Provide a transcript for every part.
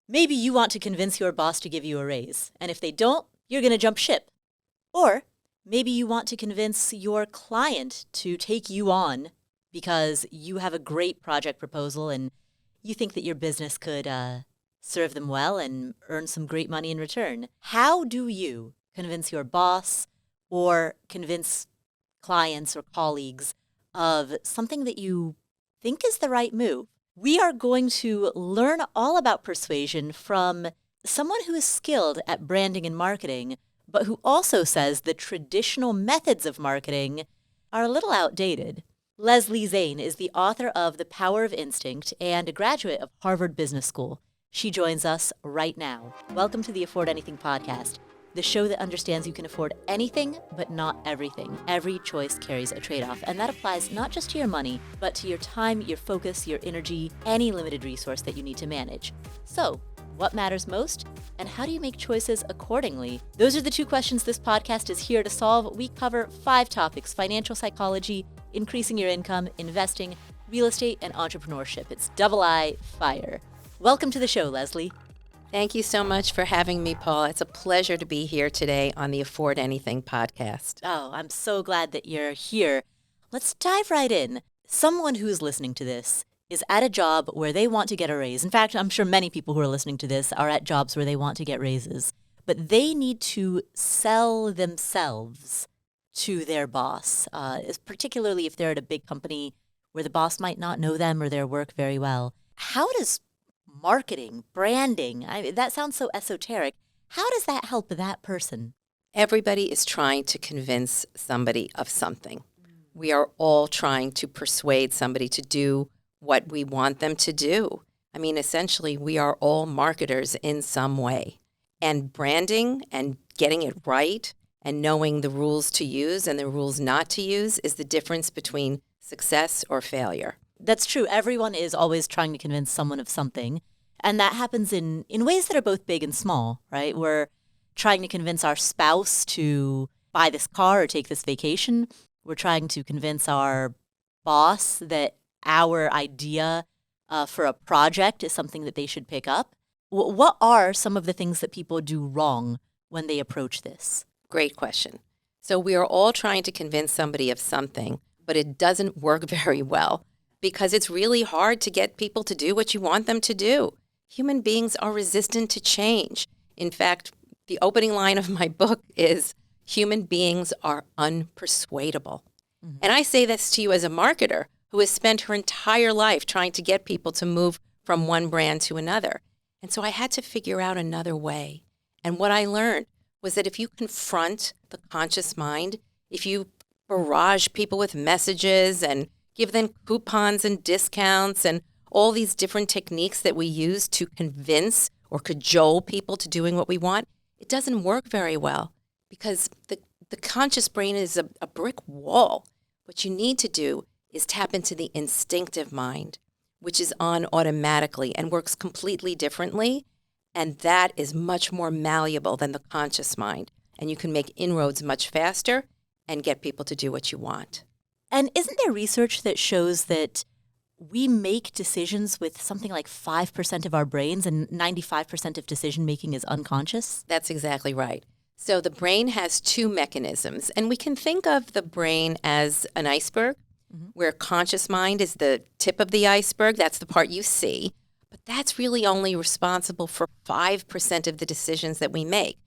Maybe you want to convince your boss to give you a raise, and if they don't, you're going to jump ship. Or maybe you want to convince your client to take you on because you have a great project proposal and you think that your business could serve them well and earn some great money in return. How do you convince your boss or convince clients or colleagues of something that you think is the right move? We are going to learn all about persuasion from someone who is skilled at branding and marketing, but who also says the traditional methods of marketing are a little outdated. Leslie Zane is the author of The Power of Instinct and a graduate of Harvard Business School. She joins us right now. Welcome to the Afford Anything podcast, the show that understands you can afford anything, but not everything. Every choice carries a trade-off, and that applies not just to your money, but to your time, your focus, your energy, any limited resource that you need to manage. So, what matters most, and how do you make choices accordingly? Those are the two questions this podcast is here to solve. We cover 5 topics: financial psychology, increasing your income, investing, real estate, and entrepreneurship. It's double I fire. Welcome to the show, Leslie. Thank you so much for having me, Paul. It's a pleasure to be here today on the Afford Anything podcast. Oh, I'm so glad that you're here. Let's dive right in. Someone who's listening to this is at a job where they want to get a raise. In fact, I'm sure many people who are listening to this are at jobs where they want to get raises, but they need to sell themselves to their boss, particularly if they're at a big company where the boss might not know them or their work very well. How does marketing, branding, that sounds so esoteric. How does that help that person? Everybody is trying to convince somebody of something. We are all trying to persuade somebody to do what we want them to do. I mean, essentially, we are all marketers in some way. And branding and getting it right and knowing the rules to use and the rules not to use is the difference between success or failure. That's true. Everyone is always trying to convince someone of something. And that happens in ways that are both big and small, right? We're trying to convince our spouse to buy this car or take this vacation. We're trying to convince our boss that our idea for a project is something that they should pick up. What are some of the things that people do wrong when they approach this? Great question. So we are all trying to convince somebody of something, but it doesn't work very well because it's really hard to get people to do what you want them to do. Human beings are resistant to change. In fact, the opening line of my book is, human beings are unpersuadable. Mm-hmm. And I say this to you as a marketer who has spent her entire life trying to get people to move from one brand to another. And so I had to figure out another way. And what I learned was that if you confront the conscious mind, if you barrage people with messages and give them coupons and discounts and all these different techniques that we use to convince or cajole people to doing what we want, it doesn't work very well because the conscious brain is a brick wall. What you need to do is tap into the instinctive mind, which is on automatically and works completely differently. And that is much more malleable than the conscious mind. And you can make inroads much faster and get people to do what you want. And isn't there research that shows that we make decisions with something like 5% of our brains and 95% of decision making is unconscious? That's exactly right. So the brain has 2 mechanisms, and we can think of the brain as an iceberg, where conscious mind is the tip of the iceberg. That's the part you see. But that's really only responsible for 5% of the decisions that we make.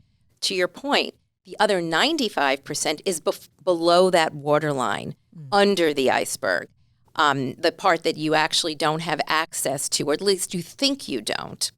To your point, the other 95% is below that waterline, under the iceberg, the part that you actually don't have access to, or at least you think you don't.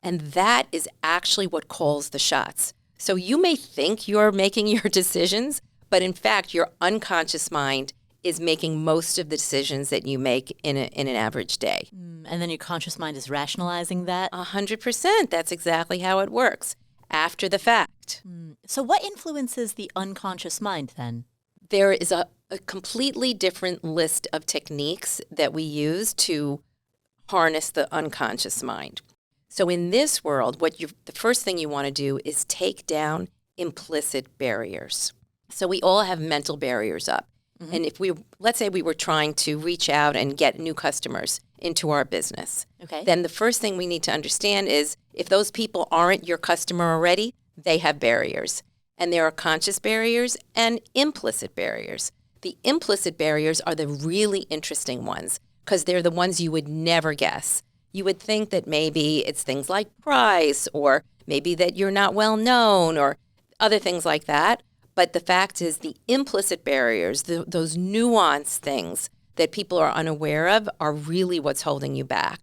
And that is actually what calls the shots. So you may think you're making your decisions, but in fact, your unconscious mind is making most of the decisions that you make in an average day. And then your conscious mind is rationalizing that? 100%. That's exactly how it works, after the fact. So what influences the unconscious mind then? There is a completely different list of techniques that we use to harness the unconscious mind. So in this world, the first thing you want to do is take down implicit barriers. So we all have mental barriers up. And let's say we were trying to reach out and get new customers into our business. Okay. Then the first thing we need to understand is if those people aren't your customer already, they have barriers. And there are conscious barriers and implicit barriers. The implicit barriers are the really interesting ones because they're the ones you would never guess. You would think that maybe it's things like price or maybe that you're not well known or other things like that. But the fact is the implicit barriers, those nuanced things that people are unaware of are really what's holding you back.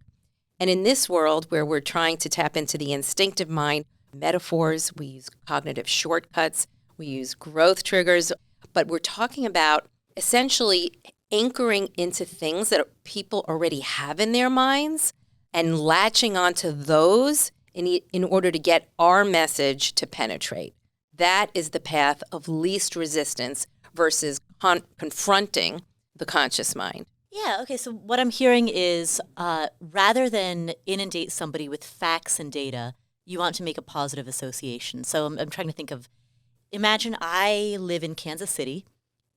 And in this world where we're trying to tap into the instinctive mind, metaphors, we use cognitive shortcuts, we use growth triggers, but we're talking about essentially anchoring into things that people already have in their minds and latching onto those in order to get our message to penetrate. That is the path of least resistance versus confronting the conscious mind. Yeah, okay, so what I'm hearing is rather than inundate somebody with facts and data, you want to make a positive association. So I'm trying to think of, imagine I live in Kansas City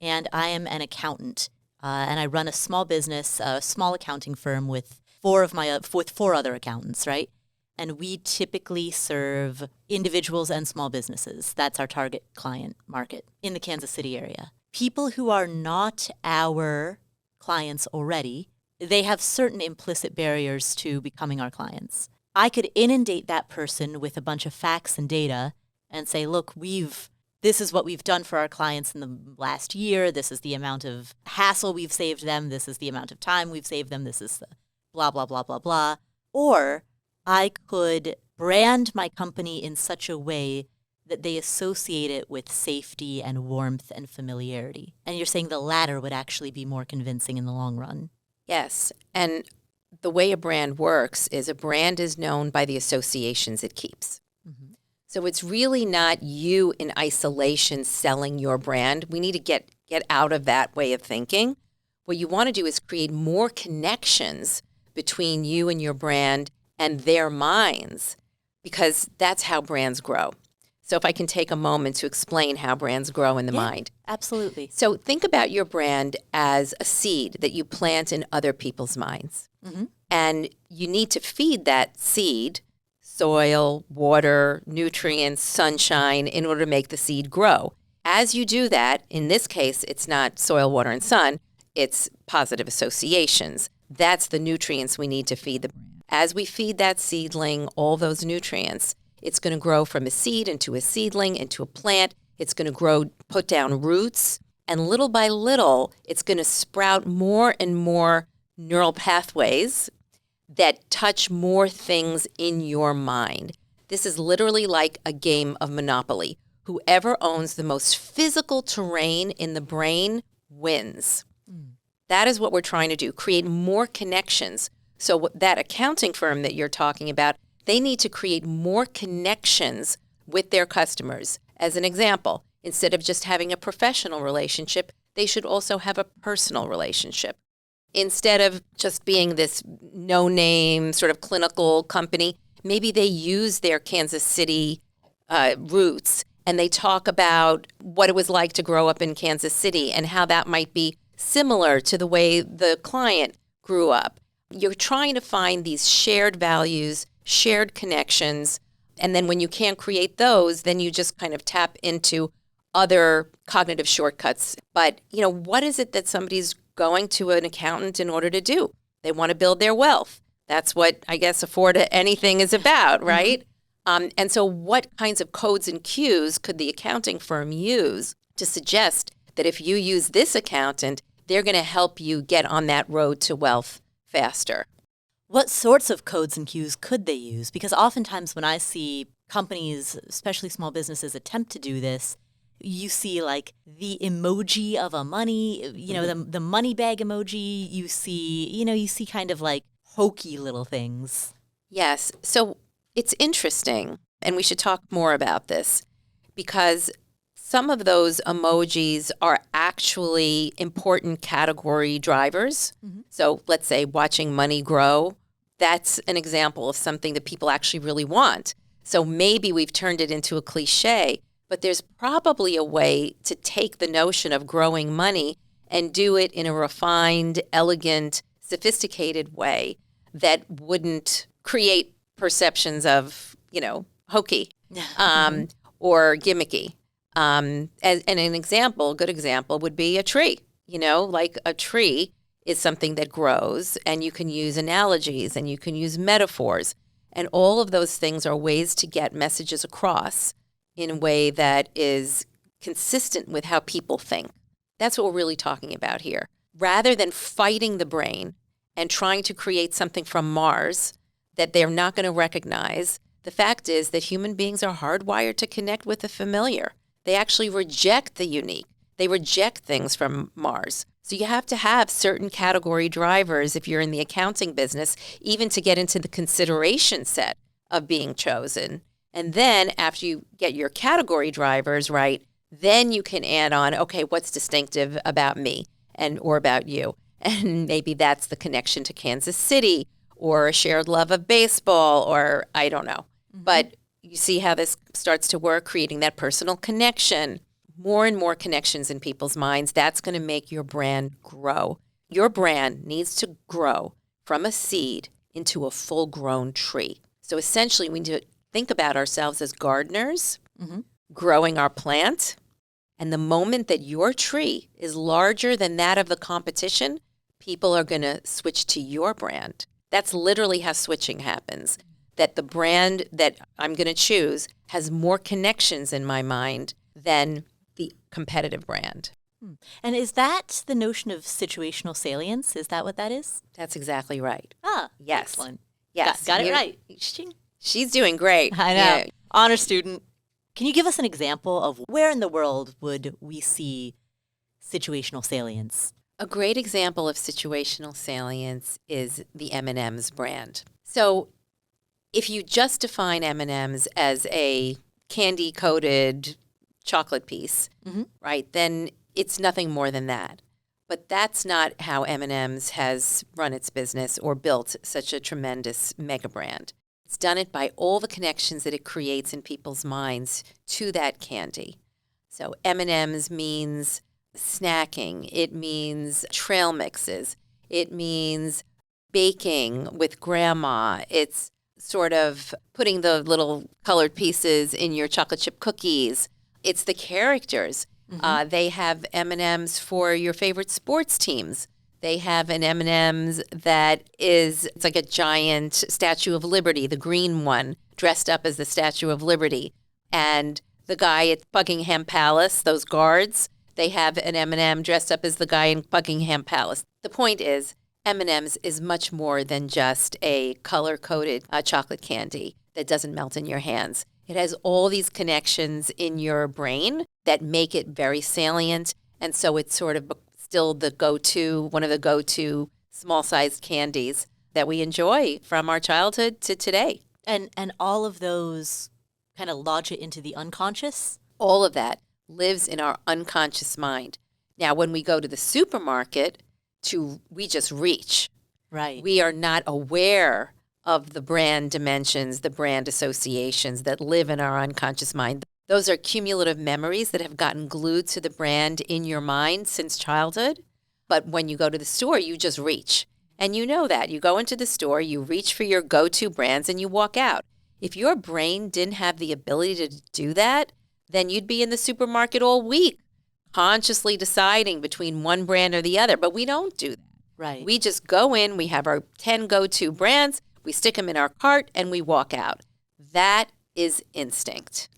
and I am an accountant and I run a small business, a small accounting firm with four other accountants, right? And we typically serve individuals and small businesses. That's our target client market in the Kansas City area. People who are not our clients already, they have certain implicit barriers to becoming our clients. I could inundate that person with a bunch of facts and data and say, look, this is what we've done for our clients in the last year. This is the amount of hassle we've saved them. This is the amount of time we've saved them. This is the blah, blah, blah, blah, blah. Or I could brand my company in such a way that they associate it with safety and warmth and familiarity. And you're saying the latter would actually be more convincing in the long run. Yes. And the way a brand works is a brand is known by the associations it keeps. Mm-hmm. So it's really not you in isolation selling your brand. We need to get out of that way of thinking. What you want to do is create more connections between you and your brand and their minds, because that's how brands grow. So if I can take a moment to explain how brands grow in the mind. Absolutely. So think about your brand as a seed that you plant in other people's minds. Mm-hmm. And you need to feed that seed soil, water, nutrients, sunshine in order to make the seed grow. As you do that, in this case, it's not soil, water, and sun, it's positive associations. That's the nutrients we need to feed the brand. As we feed that seedling all those nutrients, it's going to grow from a seed into a seedling, into a plant. It's going to grow, put down roots, and little by little, it's going to sprout more and more neural pathways that touch more things in your mind. This is literally like a game of Monopoly. Whoever owns the most physical terrain in the brain wins. That is what we're trying to do, create more connections. So that accounting firm that you're talking about, they need to create more connections with their customers. As an example, instead of just having a professional relationship, they should also have a personal relationship. Instead of just being this no-name sort of clinical company, maybe they use their Kansas City roots and they talk about what it was like to grow up in Kansas City and how that might be similar to the way the client grew up. You're trying to find these shared values, shared connections, and then when you can't create those, then you just kind of tap into other cognitive shortcuts. But, what is it that somebody's going to an accountant in order to do? They want to build their wealth. That's what, I guess, Afford Anything is about, right? Mm-hmm. And so what kinds of codes and cues could the accounting firm use to suggest that if you use this accountant, they're going to help you get on that road to wealth faster? What sorts of codes and cues could they use? Because oftentimes when I see companies, especially small businesses, attempt to do this, you see like the emoji of a money, the money bag emoji. You see kind of like hokey little things. Yes. So it's interesting, and we should talk more about this, because some of those emojis are actually important category drivers. Mm-hmm. So let's say watching money grow. That's an example of something that people actually really want. So maybe we've turned it into a cliche, but there's probably a way to take the notion of growing money and do it in a refined, elegant, sophisticated way that wouldn't create perceptions of, hokey or gimmicky. And an example, a good example would be a tree. Like a tree is something that grows, and you can use analogies and you can use metaphors. And all of those things are ways to get messages across in a way that is consistent with how people think. That's what we're really talking about here. Rather than fighting the brain and trying to create something from Mars that they're not going to recognize, the fact is that human beings are hardwired to connect with the familiar. They actually reject the unique. They reject things from Mars. So you have to have certain category drivers if you're in the accounting business, even to get into the consideration set of being chosen. And then after you get your category drivers right, then you can add on, okay, what's distinctive about me or about you? And maybe that's the connection to Kansas City or a shared love of baseball, or I don't know. Mm-hmm. But you see how this starts to work, creating that personal connection. More and more connections in people's minds, that's going to make your brand grow. Your brand needs to grow from a seed into a full-grown tree. So essentially, we need to think about ourselves as gardeners, growing our plant. And the moment that your tree is larger than that of the competition, people are going to switch to your brand. That's literally how switching happens, that the brand that I'm going to choose has more connections in my mind than the competitive brand. And is that the notion of situational salience? Is that what that is? That's exactly right. Ah, yes. Excellent. Yes. Got it right. She's doing great. I know. Yeah. Honor student. Can you give us an example of where in the world would we see situational salience? A great example of situational salience is the M&Ms brand. So if you just define M&Ms as a candy-coated chocolate piece, right, then it's nothing more than that. But that's not how M&Ms has run its business or built such a tremendous mega brand. It's done it by all the connections that it creates in people's minds to that candy. So M&Ms means snacking. It means trail mixes. It means baking with grandma. It's sort of putting the little colored pieces in your chocolate chip cookies. It's the characters. They have M&Ms for your favorite sports teams. They have an M&Ms it's like a giant Statue of Liberty, the green one, dressed up as the Statue of Liberty. And the guy at Buckingham Palace, those guards, they have an M&M dressed up as the guy in Buckingham Palace. The point is, M&Ms is much more than just a color-coded chocolate candy that doesn't melt in your hands. It has all these connections in your brain that make it very salient, and so it's sort of still the go-to, one of the go-to small-sized candies that we enjoy from our childhood to today. And all of those kind of lodge it into the unconscious? All of that lives in our unconscious mind. Now, when we go to the supermarket, we just reach. Right. We are not aware of the brand dimensions, the brand associations that live in our unconscious mind. Those are cumulative memories that have gotten glued to the brand in your mind since childhood. But when you go to the store, you just reach. And you know that. You go into the store, you reach for your go-to brands, and you walk out. If your brain didn't have the ability to do that, then you'd be in the supermarket all week, consciously deciding between one brand or the other. But we don't do that. Right. We just go in, we have our 10 go-to brands, we stick them in our cart, and we walk out. That is instinct.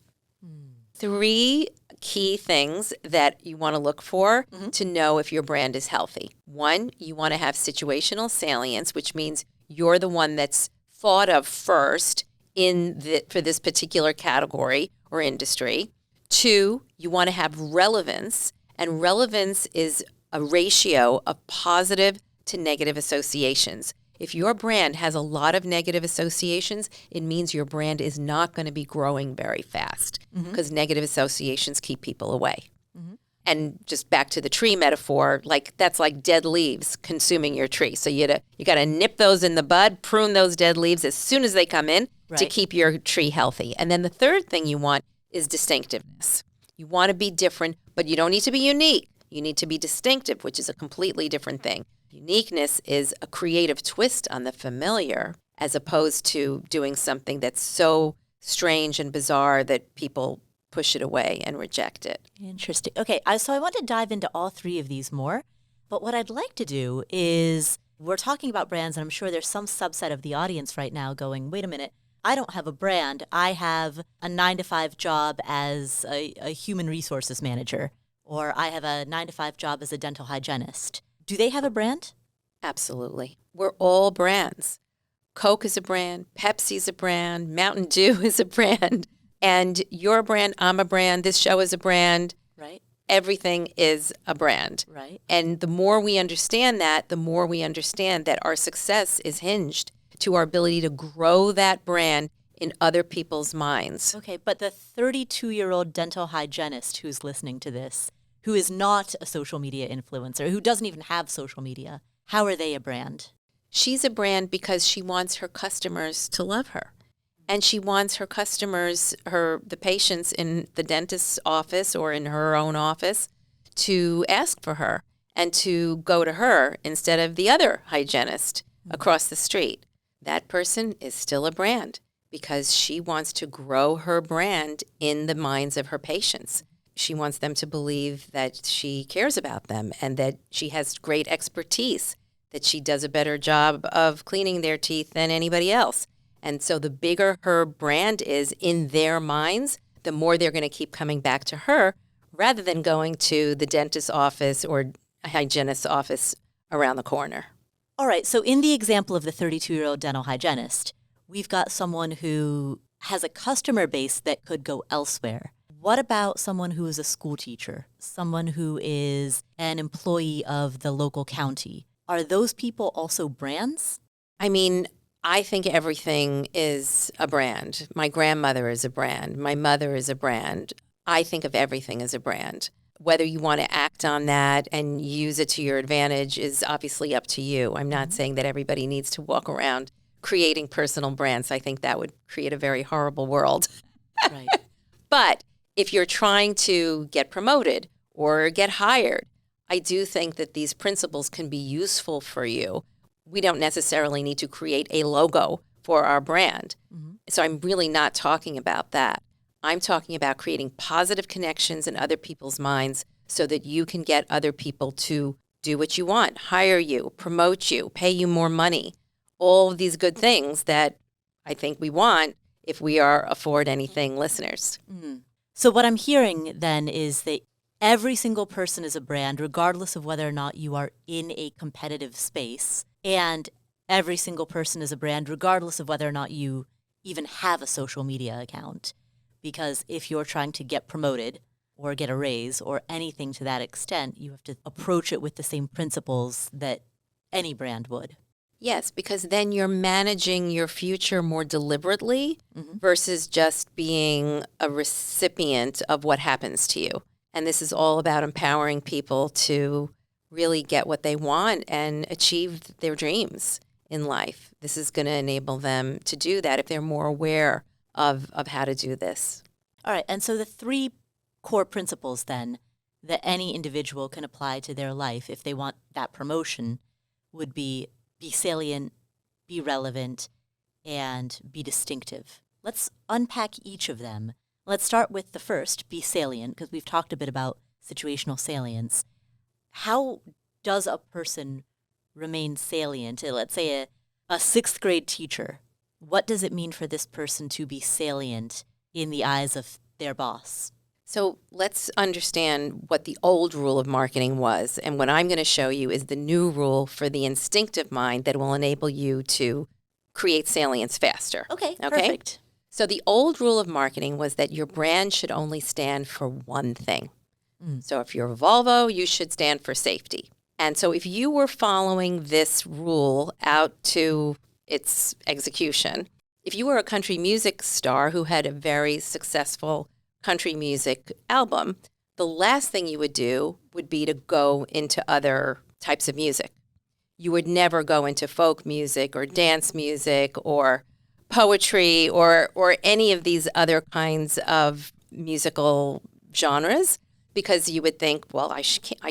3 key things that you want to look for to know if your brand is healthy. 1, you want to have situational salience, which means you're the one that's thought of first for this particular category or industry. 2, you want to have relevance, and relevance is a ratio of positive to negative associations. If your brand has a lot of negative associations, it means your brand is not going to be growing very fast because negative associations keep people away. And just back to the tree metaphor, that's like dead leaves consuming your tree. So you got to nip those in the bud, prune those dead leaves as soon as they come in to keep your tree healthy. And then the third thing you want is distinctiveness. You want to be different, but you don't need to be unique. You need to be distinctive, which is a completely different thing. Uniqueness is a creative twist on the familiar, as opposed to doing something that's so strange and bizarre that people push it away and reject it. Interesting. Okay, so I want to dive into all three of these more. But what I'd like to do is, we're talking about brands, and I'm sure there's some subset of the audience right now going, wait a minute, I don't have a brand. I have a 9-to-5 job as a human resources manager, or I have a 9-to-5 job as a dental hygienist. Do they have a brand? Absolutely. We're all brands. Coke is a brand, Pepsi's a brand, Mountain Dew is a brand, and you're a brand, I'm a brand, this show is a brand. Right. Everything is a brand. Right. And the more we understand that, the more we understand that our success is hinged to our ability to grow that brand in other people's minds. Okay, but the 32-year-old dental hygienist who's listening to this, who is not a social media influencer, who doesn't even have social media, how are they a brand? She's a brand because she wants her customers to love her. And she wants her customers, the patients in the dentist's office or in her own office, to ask for her and to go to her instead of the other hygienist across the street. That person is still a brand because she wants to grow her brand in the minds of her patients. She wants them to believe that she cares about them and that she has great expertise, that she does a better job of cleaning their teeth than anybody else. And so the bigger her brand is in their minds, the more they're going to keep coming back to her rather than going to the dentist's office or a hygienist's office around the corner. All right, so in the example of the 32-year-old dental hygienist, we've got someone who has a customer base that could go elsewhere. What about someone who is a school teacher, someone who is an employee of the local county? Are those people also brands? I mean, I think everything is a brand. My grandmother is a brand. My mother is a brand. I think of everything as a brand. Whether you want to act on that and use it to your advantage is obviously up to you. I'm not saying that everybody needs to walk around creating personal brands. I think that would create a very horrible world. Right. But if you're trying to get promoted or get hired, I do think that these principles can be useful for you. We don't necessarily need to create a logo for our brand. Mm-hmm. So I'm really not talking about that. I'm talking about creating positive connections in other people's minds so that you can get other people to do what you want, hire you, promote you, pay you more money, all of these good things that I think we want if we are Afford Anything listeners. Mm-hmm. So what I'm hearing then is that every single person is a brand, regardless of whether or not you are in a competitive space. And every single person is a brand, regardless of whether or not you even have a social media account. Because if you're trying to get promoted or get a raise or anything to that extent, you have to approach it with the same principles that any brand would. Yes, because then you're managing your future more deliberately versus just being a recipient of what happens to you. And this is all about empowering people to really get what they want and achieve their dreams in life. This is going to enable them to do that if they're more aware of how to do this. All right. And so the three core principles then that any individual can apply to their life if they want that promotion would be salient, be relevant, and be distinctive. Let's unpack each of them. Let's start with the first, be salient, because we've talked a bit about situational salience. How does a person remain salient? Let's say a sixth grade teacher. What does it mean for this person to be salient in the eyes of their boss? So let's understand what the old rule of marketing was. And what I'm going to show you is the new rule for the instinctive mind that will enable you to create salience faster. Okay, perfect. So the old rule of marketing was that your brand should only stand for one thing. So if you're Volvo, you should stand for safety. And so if you were following this rule out to its execution, if you were a country music star who had a very successful country music album, the last thing you would do would be to go into other types of music. You would never go into folk music or dance music or poetry or any of these other kinds of musical genres because you would think, well, I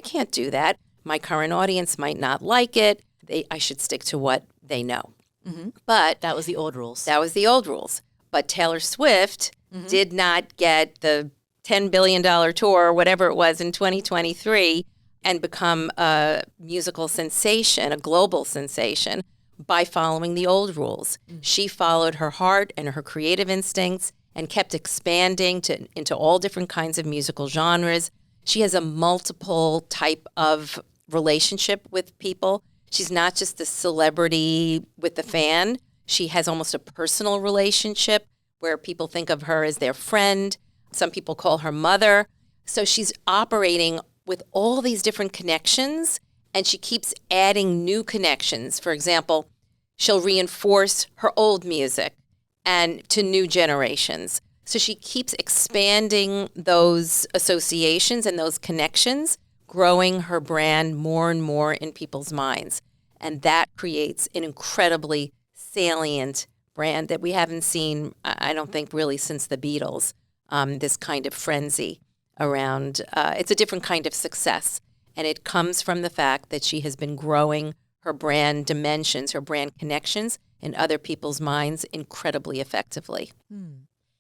can't do that. My current audience might not like it. I should stick to what they know. Mm-hmm. But that was the old rules. That was the old rules. But Taylor Swift did not get the $10 billion tour, or whatever it was, in 2023 and become a musical sensation, a global sensation, by following the old rules. She followed her heart and her creative instincts and kept expanding into all different kinds of musical genres. She has a multiple type of relationship with people. She's not just the celebrity with the fan. She has almost a personal relationship where people think of her as their friend. Some people call her mother. So she's operating with all these different connections, and she keeps adding new connections. For example, she'll reinforce her old music and to new generations. So she keeps expanding those associations and those connections, growing her brand more and more in people's minds. And that creates an incredibly salient brand that we haven't seen, I don't think, really since the Beatles, this kind of frenzy around. It's a different kind of success. And it comes from the fact that she has been growing her brand dimensions, her brand connections in other people's minds incredibly effectively.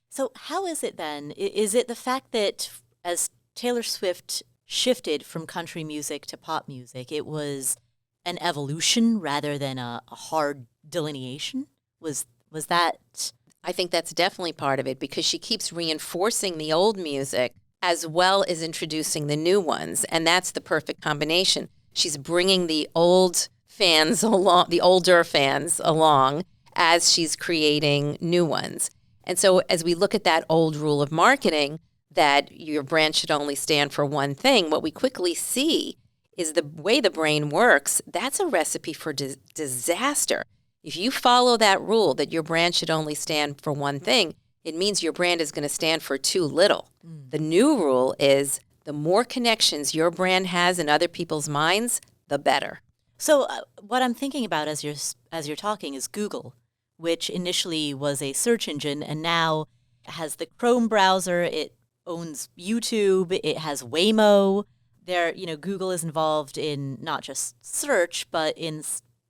So how is it then? Is it the fact that as Taylor Swift shifted from country music to pop music, it was an evolution rather than a hard delineation? Was that? I think that's definitely part of it, because she keeps reinforcing the old music as well as introducing the new ones. And that's the perfect combination. She's bringing the old fans along, the older fans along, as she's creating new ones. And so as we look at that old rule of marketing, that your brand should only stand for one thing, what we quickly see is the way the brain works. That's a recipe for disaster. If you follow that rule that your brand should only stand for one thing, it means your brand is going to stand for too little. The new rule is the more connections your brand has in other people's minds, the better. So what I'm thinking about as you're talking is Google, which initially was a search engine and now has the Chrome browser. It owns YouTube. It has Waymo. Google is involved in not just search, but in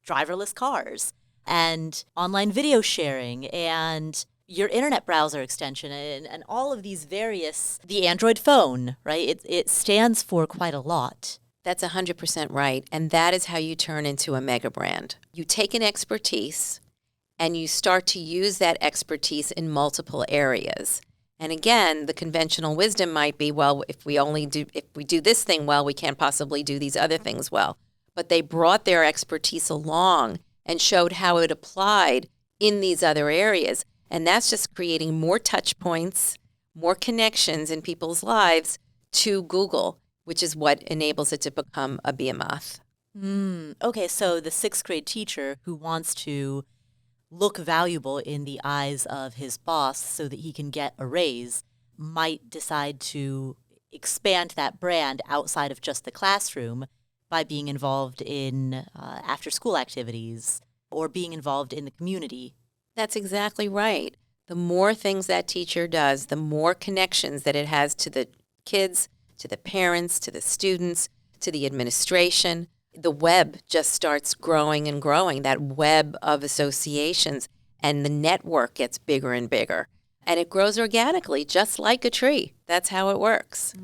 driverless cars and online video sharing and your internet browser extension and all of these the Android phone, right? It stands for quite a lot. That's 100% right. And that is how you turn into a mega brand. You take an expertise and you start to use that expertise in multiple areas. And again, the conventional wisdom might be, well, if we do this thing well, we can't possibly do these other things well. But they brought their expertise along and showed how it applied in these other areas. And that's just creating more touch points, more connections in people's lives to Google, which is what enables it to become a behemoth. Okay, so the 6th grade teacher who wants to look valuable in the eyes of his boss so that he can get a raise might decide to expand that brand outside of just the classroom by being involved in after-school activities or being involved in the community. That's exactly right. The more things that teacher does, the more connections that it has to the kids, to the parents, to the students, to the administration. The web just starts growing and growing, that web of associations, and the network gets bigger and bigger. And it grows organically, just like a tree. That's how it works.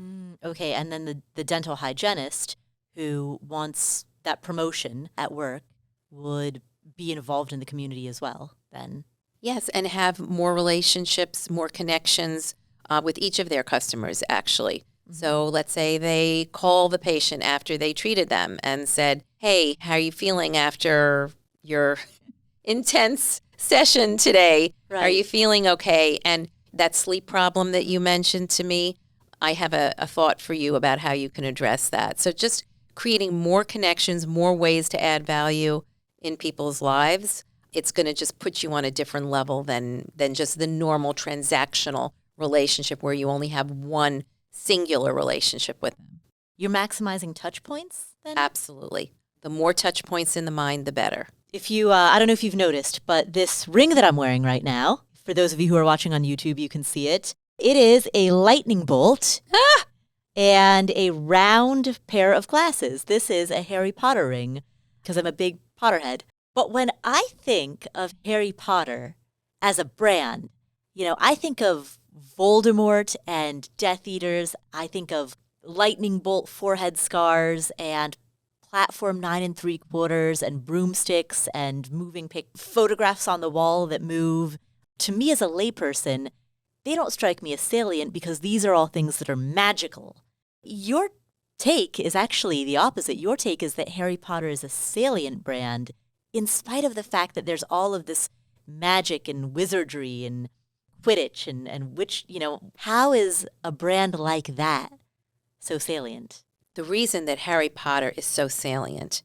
Okay, and then the dental hygienist who wants that promotion at work would be involved in the community as well, then. Yes, and have more relationships, more connections with each of their customers, actually. So let's say they call the patient after they treated them and said, hey, how are you feeling after your intense session today? Right. Are you feeling okay? And that sleep problem that you mentioned to me, I have a thought for you about how you can address that. So just creating more connections, more ways to add value in people's lives, it's going to just put you on a different level than just the normal transactional relationship where you only have one singular relationship with them. You're maximizing touch points then? Absolutely. The more touch points in the mind, the better. If you, I don't know if you've noticed, but this ring that I'm wearing right now, for those of you who are watching on YouTube, you can see it. It is a lightning bolt and a round pair of glasses. This is a Harry Potter ring because I'm a big Potterhead. But when I think of Harry Potter as a brand, I think of Voldemort and Death Eaters. I think of lightning bolt forehead scars and platform 9 3/4 and broomsticks and moving photographs on the wall that move. To me as a layperson, they don't strike me as salient because these are all things that are magical. Your take is actually the opposite. Your take is that Harry Potter is a salient brand in spite of the fact that there's all of this magic and wizardry and Quidditch and which, how is a brand like that so salient? The reason that Harry Potter is so salient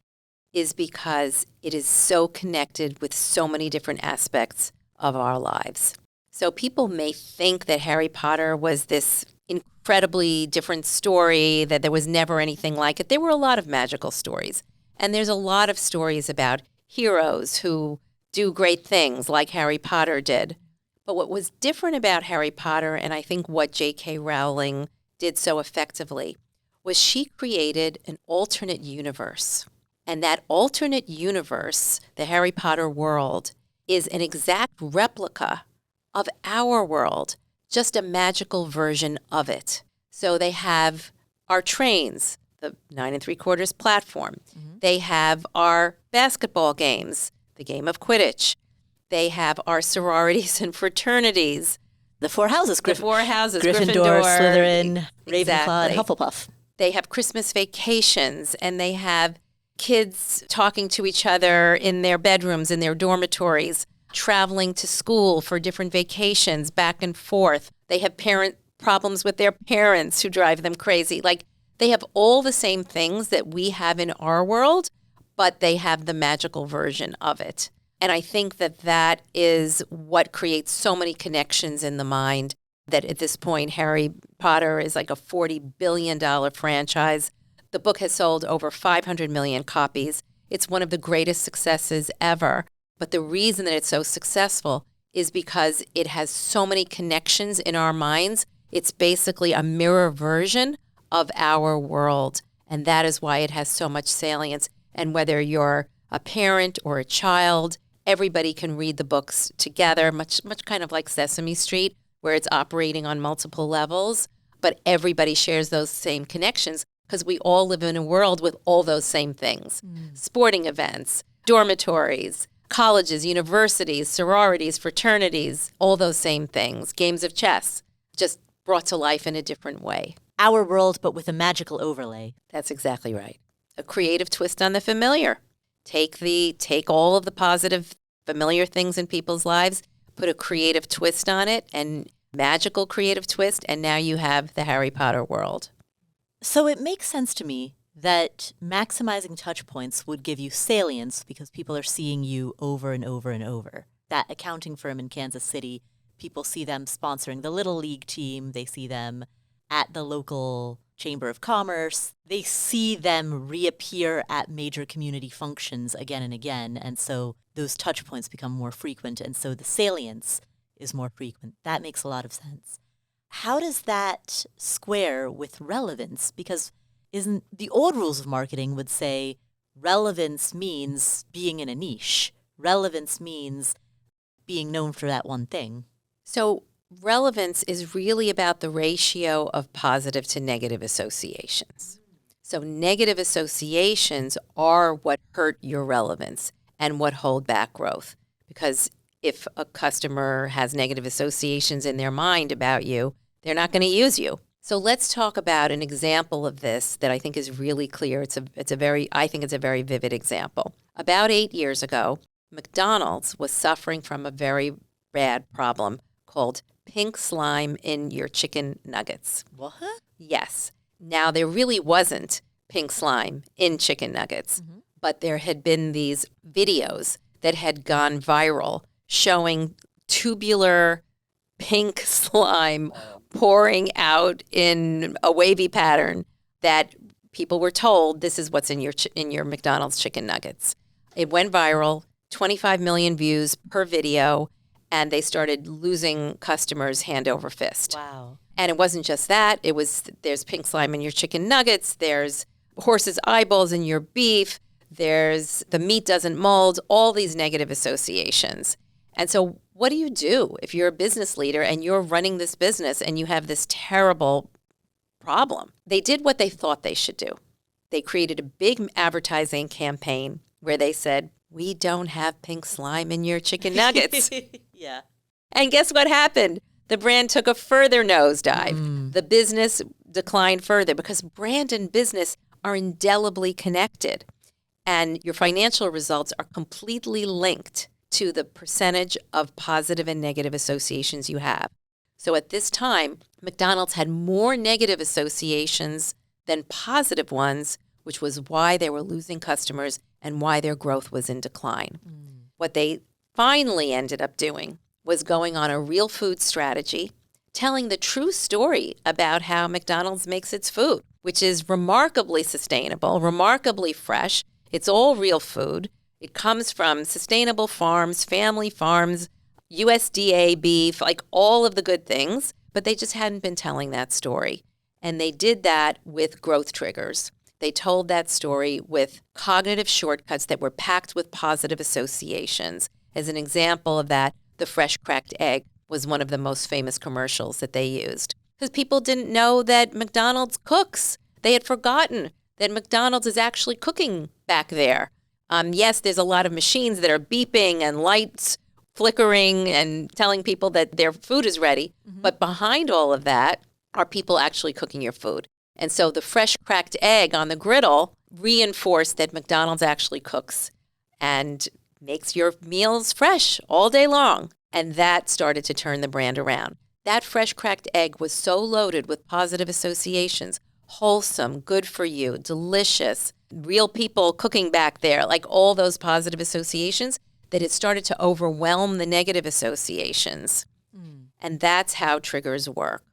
is because it is so connected with so many different aspects of our lives. So people may think that Harry Potter was this incredibly different story, that there was never anything like it. There were a lot of magical stories. And there's a lot of stories about heroes who do great things like Harry Potter did. But what was different about Harry Potter, and I think what J.K. Rowling did so effectively, was she created an alternate universe. And that alternate universe, the Harry Potter world, is an exact replica of our world, just a magical version of it. So they have our trains, the 9 3/4 platform. Mm-hmm. They have our basketball games, the game of Quidditch. They have our sororities and fraternities. The four houses. Gryffindor, Slytherin, Ravenclaw, exactly. and Hufflepuff. They have Christmas vacations, and they have kids talking to each other in their bedrooms, in their dormitories, traveling to school for different vacations back and forth. They have parent problems with their parents who drive them crazy. Like, they have all the same things that we have in our world, but they have the magical version of it. And I think that that is what creates so many connections in the mind, that at this point, Harry Potter is like a $40 billion franchise. The book has sold over 500 million copies. It's one of the greatest successes ever. But the reason that it's so successful is because it has so many connections in our minds. It's basically a mirror version of our world. And that is why it has so much salience. And whether you're a parent or a child, everybody can read the books together, much kind of like Sesame Street, where it's operating on multiple levels. But everybody shares those same connections because we all live in a world with all those same things. Sporting events, dormitories, colleges, universities, sororities, fraternities, all those same things. Games of chess, just brought to life in a different way. Our world, but with a magical overlay. That's exactly right. A creative twist on the familiar. Take all of the positive, familiar things in people's lives, put a creative twist on it, and magical creative twist, and now you have the Harry Potter world. So it makes sense to me that maximizing touch points would give you salience because people are seeing you over and over and over. That accounting firm in Kansas City, people see them sponsoring the Little League team. They see them at the local Chamber of Commerce. They see them reappear at major community functions again and again. And so those touch points become more frequent. And so the salience is more frequent. That makes a lot of sense. How does that square with relevance? Because isn't the old rules of marketing would say relevance means being in a niche. Relevance means being known for that one thing. So relevance is really about the ratio of positive to negative associations. So negative associations are what hurt your relevance and what hold back growth. Because if a customer has negative associations in their mind about you, they're not going to use you. So let's talk about an example of this that I think is really clear. I think it's a very vivid example. About 8 years ago, McDonald's was suffering from a very bad problem called pink slime in your chicken nuggets. What? Yes. Now, there really wasn't pink slime in chicken nuggets, but there had been these videos that had gone viral showing tubular pink slime pouring out in a wavy pattern that people were told this is what's in your McDonald's chicken nuggets. It went viral, 25 million views per video, and they started losing customers hand over fist. Wow. And it wasn't just that. There's pink slime in your chicken nuggets. There's horse's eyeballs in your beef. There's the meat doesn't mold, all these negative associations. And so what do you do if you're a business leader and you're running this business and you have this terrible problem? They did what they thought they should do. They created a big advertising campaign where they said, "We don't have pink slime in your chicken nuggets." Yeah. And guess what happened? The brand took a further nosedive. The business declined further because brand and business are indelibly connected. And your financial results are completely linked to the percentage of positive and negative associations you have. So at this time, McDonald's had more negative associations than positive ones, which was why they were losing customers and why their growth was in decline. What they finally ended up doing was going on a real food strategy, telling the true story about how McDonald's makes its food, which is remarkably sustainable, remarkably fresh. It's all real food. It comes from sustainable farms, family farms, USDA beef, like all of the good things, but they just hadn't been telling that story. And they did that with growth triggers. They told that story with cognitive shortcuts that were packed with positive associations. As an example of that, the fresh cracked egg was one of the most famous commercials that they used. Because people didn't know that McDonald's cooks. They had forgotten that McDonald's is actually cooking back there. Yes, there's a lot of machines that are beeping and lights flickering and telling people that their food is ready. But behind all of that are people actually cooking your food. And so the fresh cracked egg on the griddle reinforced that McDonald's actually cooks and makes your meals fresh all day long. And that started to turn the brand around. That fresh cracked egg was so loaded with positive associations, wholesome, good for you, delicious, real people cooking back there, like all those positive associations, that it started to overwhelm the negative associations. And that's how triggers work.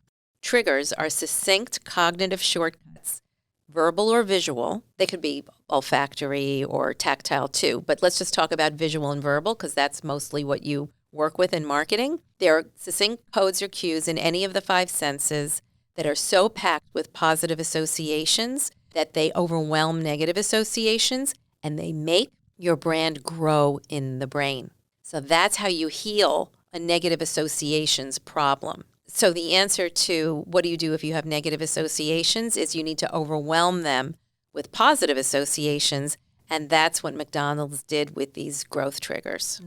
Triggers are succinct cognitive shortcuts, verbal or visual. They could be olfactory or tactile too, but let's just talk about visual and verbal because that's mostly what you work with in marketing. There are succinct codes or cues in any of the five senses that are so packed with positive associations that they overwhelm negative associations and they make your brand grow in the brain. So that's how you heal a negative associations problem. So the answer to what do you do if you have negative associations is you need to overwhelm them with positive associations, and that's what McDonald's did with these growth triggers.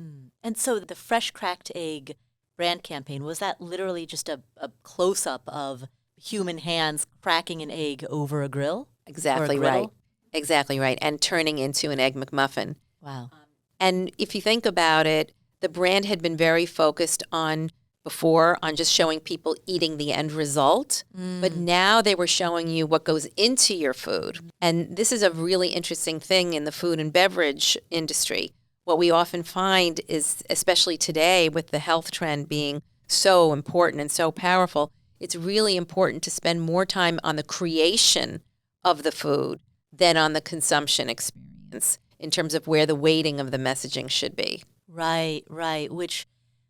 And so the fresh cracked egg brand campaign, was that literally just a close-up of human hands cracking an egg over a grill? Exactly right. Exactly right. And turning into an Egg McMuffin. Wow. And if you think about it, the brand had been very focused on just showing people eating the end result. But now they were showing you what goes into your food. And this is a really interesting thing in the food and beverage industry. What we often find is, especially today with the health trend being so important and so powerful, it's really important to spend more time on the creation of the food than on the consumption experience in terms of where the weighting of the messaging should be. Right. Which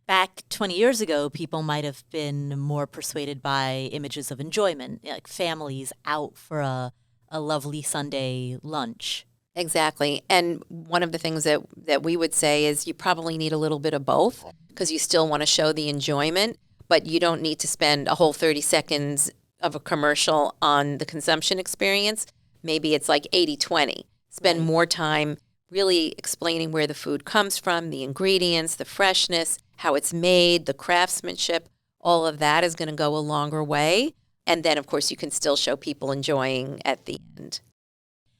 back 20 years ago, people might have been more persuaded by images of enjoyment, like families out for a lovely Sunday lunch. Exactly. And one of the things that we would say is you probably need a little bit of both because you still want to show the enjoyment, but you don't need to spend a whole 30 seconds of a commercial on the consumption experience. Maybe it's like 80-20. Spend more time really explaining where the food comes from, the ingredients, the freshness, how it's made, the craftsmanship. All of that is going to go a longer way. And then, of course, you can still show people enjoying at the end.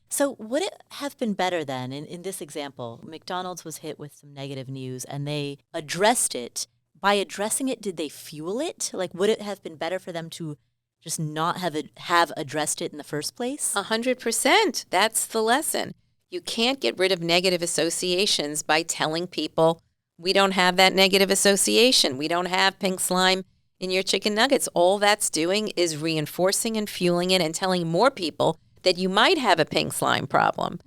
So would it have been better then, in this example, McDonald's was hit with some negative news and they addressed it. By addressing it, did they fuel it? Like, would it have been better for them to just not have addressed it in the first place? 100%. That's the lesson. You can't get rid of negative associations by telling people, we don't have that negative association. We don't have pink slime in your chicken nuggets. All that's doing is reinforcing and fueling it and telling more people that you might have a pink slime problem.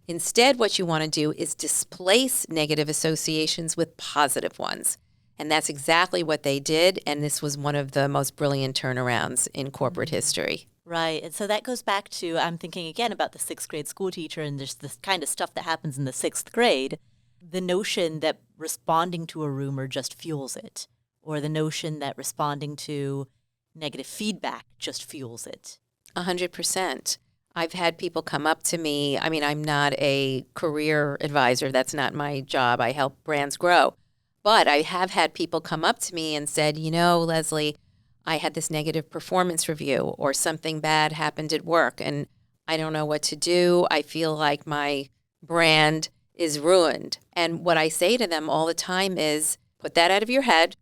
Instead, what you want to do is displace negative associations with positive ones. And that's exactly what they did. And this was one of the most brilliant turnarounds in corporate history. Right. And so that goes back to, I'm thinking again about the sixth grade school teacher and just this kind of stuff that happens in the sixth grade. The notion that responding to a rumor just fuels it, or the notion that responding to negative feedback just fuels it. 100%. I've had people come up to me. I mean, I'm not a career advisor. That's not my job. I help brands grow. But I have had people come up to me and said, Leslie, I had this negative performance review or something bad happened at work and I don't know what to do. I feel like my brand is ruined. And what I say to them all the time is put that out of your head.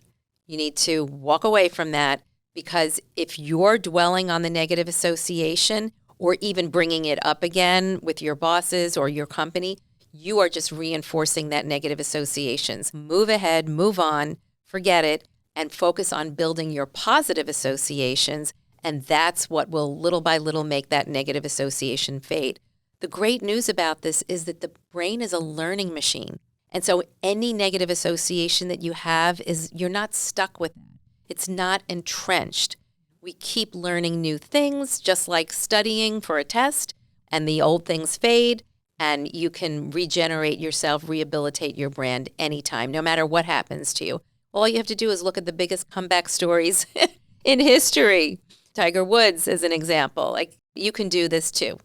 You need to walk away from that, because if you're dwelling on the negative association or even bringing it up again with your bosses or your company, you are just reinforcing that negative associations. Move ahead, move on, forget it, and focus on building your positive associations. And that's what will little by little make that negative association fade. The great news about this is that the brain is a learning machine. And so any negative association that you have you're not stuck with that. It's not entrenched. We keep learning new things, just like studying for a test, and the old things fade, and you can regenerate yourself, rehabilitate your brand anytime, no matter what happens to you. All you have to do is look at the biggest comeback stories in history. Tiger Woods is an example. Like, you can do this too.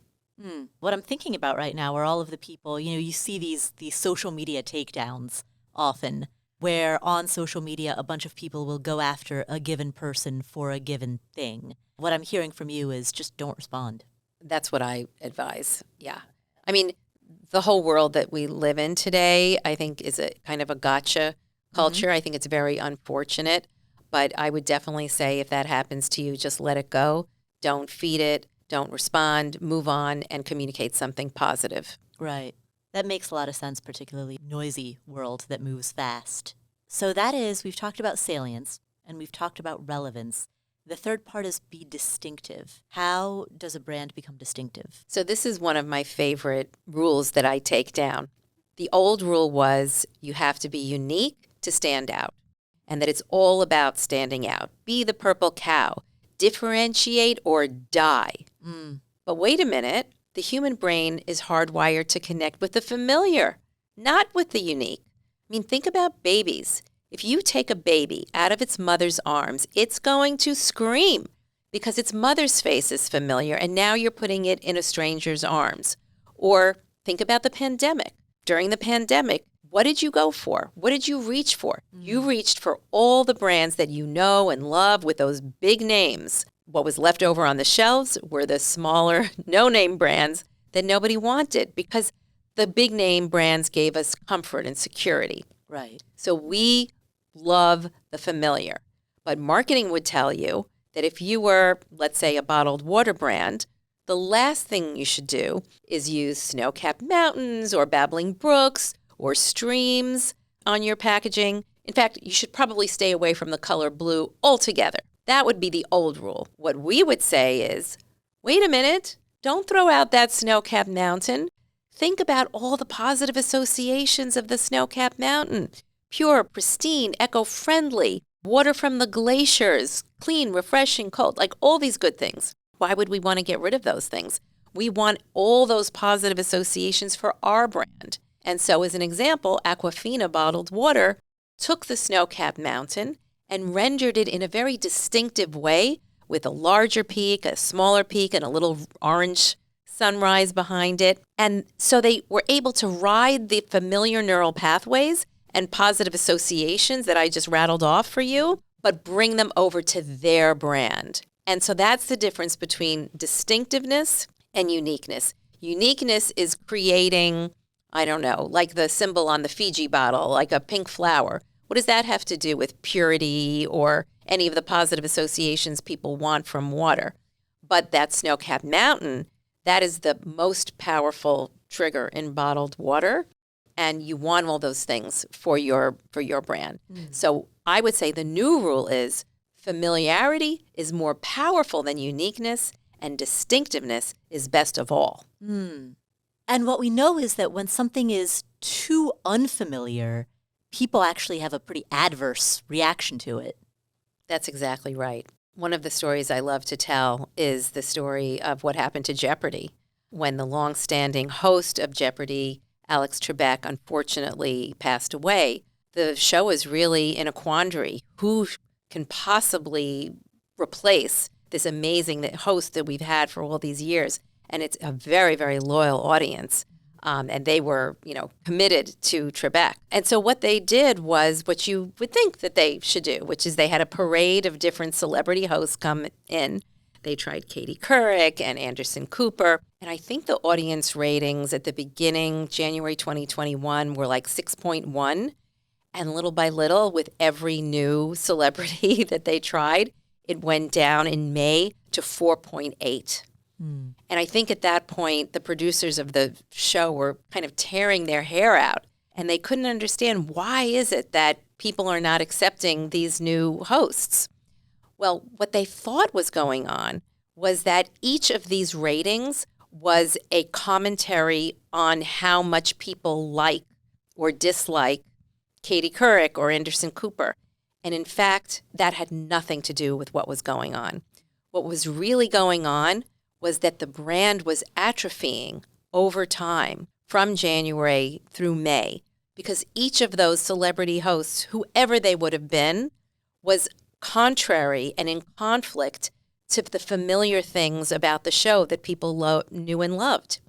What I'm thinking about right now are all of the people, you see these social media takedowns often, where on social media a bunch of people will go after a given person for a given thing. What I'm hearing from you is just don't respond. That's what I advise. Yeah. I mean, the whole world that we live in today, I think, is a kind of a gotcha culture. I think it's very unfortunate, but I would definitely say if that happens to you, just let it go. Don't feed it. Don't respond. Move on and communicate something positive. Right. That makes a lot of sense, particularly noisy world that moves fast. So we've talked about salience and we've talked about relevance. The third part is be distinctive. How does a brand become distinctive? So this is one of my favorite rules that I take down. The old rule was you have to be unique to stand out, and that it's all about standing out. Be the purple cow. Differentiate or die. But wait a minute. The human brain is hardwired to connect with the familiar, not with the unique. I mean, think about babies. If you take a baby out of its mother's arms, it's going to scream because its mother's face is familiar, and now you're putting it in a stranger's arms. Or think about the pandemic. During the pandemic, what did you go for? What did you reach for? You reached for all the brands that you know and love with those big names. What was left over on the shelves were the smaller, no-name brands that nobody wanted because the big name brands gave us comfort and security. Right. So we love the familiar. But marketing would tell you that if you were, let's say, a bottled water brand, the last thing you should do is use snow-capped mountains or babbling brooks or streams on your packaging. In fact, you should probably stay away from the color blue altogether. That would be the old rule. What we would say is, wait a minute, don't throw out that snow-capped mountain. Think about all the positive associations of the snow-capped mountain. Pure, pristine, eco-friendly, water from the glaciers, clean, refreshing, cold, like all these good things. Why would we want to get rid of those things? We want all those positive associations for our brand. And so as an example, Aquafina bottled water took the snow-capped mountain and rendered it in a very distinctive way with a larger peak, a smaller peak, and a little orange sunrise behind it. And so they were able to ride the familiar neural pathways and positive associations that I just rattled off for you, but bring them over to their brand. And so that's the difference between distinctiveness and uniqueness. Uniqueness is creating, I don't know, like the symbol on the Fiji bottle, like a pink flower. What does that have to do with purity or any of the positive associations people want from water? But that snow-capped mountain, that is the most powerful trigger in bottled water, and you want all those things for your brand. So I would say the new rule is familiarity is more powerful than uniqueness, and distinctiveness is best of all. And what we know is that when something is too unfamiliar, people actually have a pretty adverse reaction to it. That's exactly right. One of the stories I love to tell is the story of what happened to Jeopardy when the longstanding host of Jeopardy, Alex Trebek, unfortunately passed away. The show is really in a quandary. Who can possibly replace this amazing host that we've had for all these years? And it's a very, very loyal audience. And they were, committed to Trebek. And so what they did was what you would think that they should do, which is they had a parade of different celebrity hosts come in. They tried Katie Couric and Anderson Cooper. And I think the audience ratings at the beginning, January 2021, were like 6.1. And little by little, with every new celebrity that they tried, it went down in May to 4.8. And I think at that point, the producers of the show were kind of tearing their hair out, and they couldn't understand why is it that people are not accepting these new hosts. Well, what they thought was going on was that each of these ratings was a commentary on how much people like or dislike Katie Couric or Anderson Cooper. And in fact, that had nothing to do with what was going on. What was really going on was that the brand was atrophying over time from January through May because each of those celebrity hosts, whoever they would have been, was contrary and in conflict to the familiar things about the show that people knew and loved.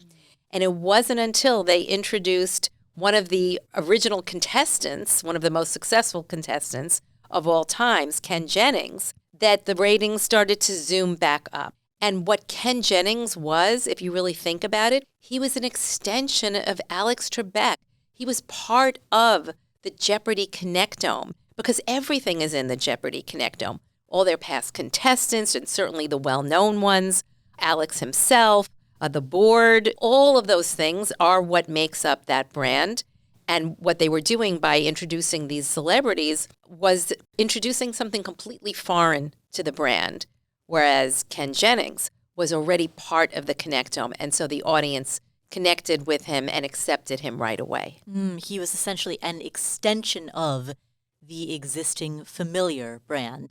And it wasn't until they introduced one of the original contestants, one of the most successful contestants of all times, Ken Jennings, that the ratings started to zoom back up. And what Ken Jennings was, if you really think about it, he was an extension of Alex Trebek. He was part of the Jeopardy Connectome because everything is in the Jeopardy Connectome. All their past contestants and certainly the well-known ones, Alex himself, the board, all of those things are what makes up that brand. And what they were doing by introducing these celebrities was introducing something completely foreign to the brand. Whereas Ken Jennings was already part of the Connectome, and so the audience connected with him and accepted him right away. He was essentially an extension of the existing familiar brand.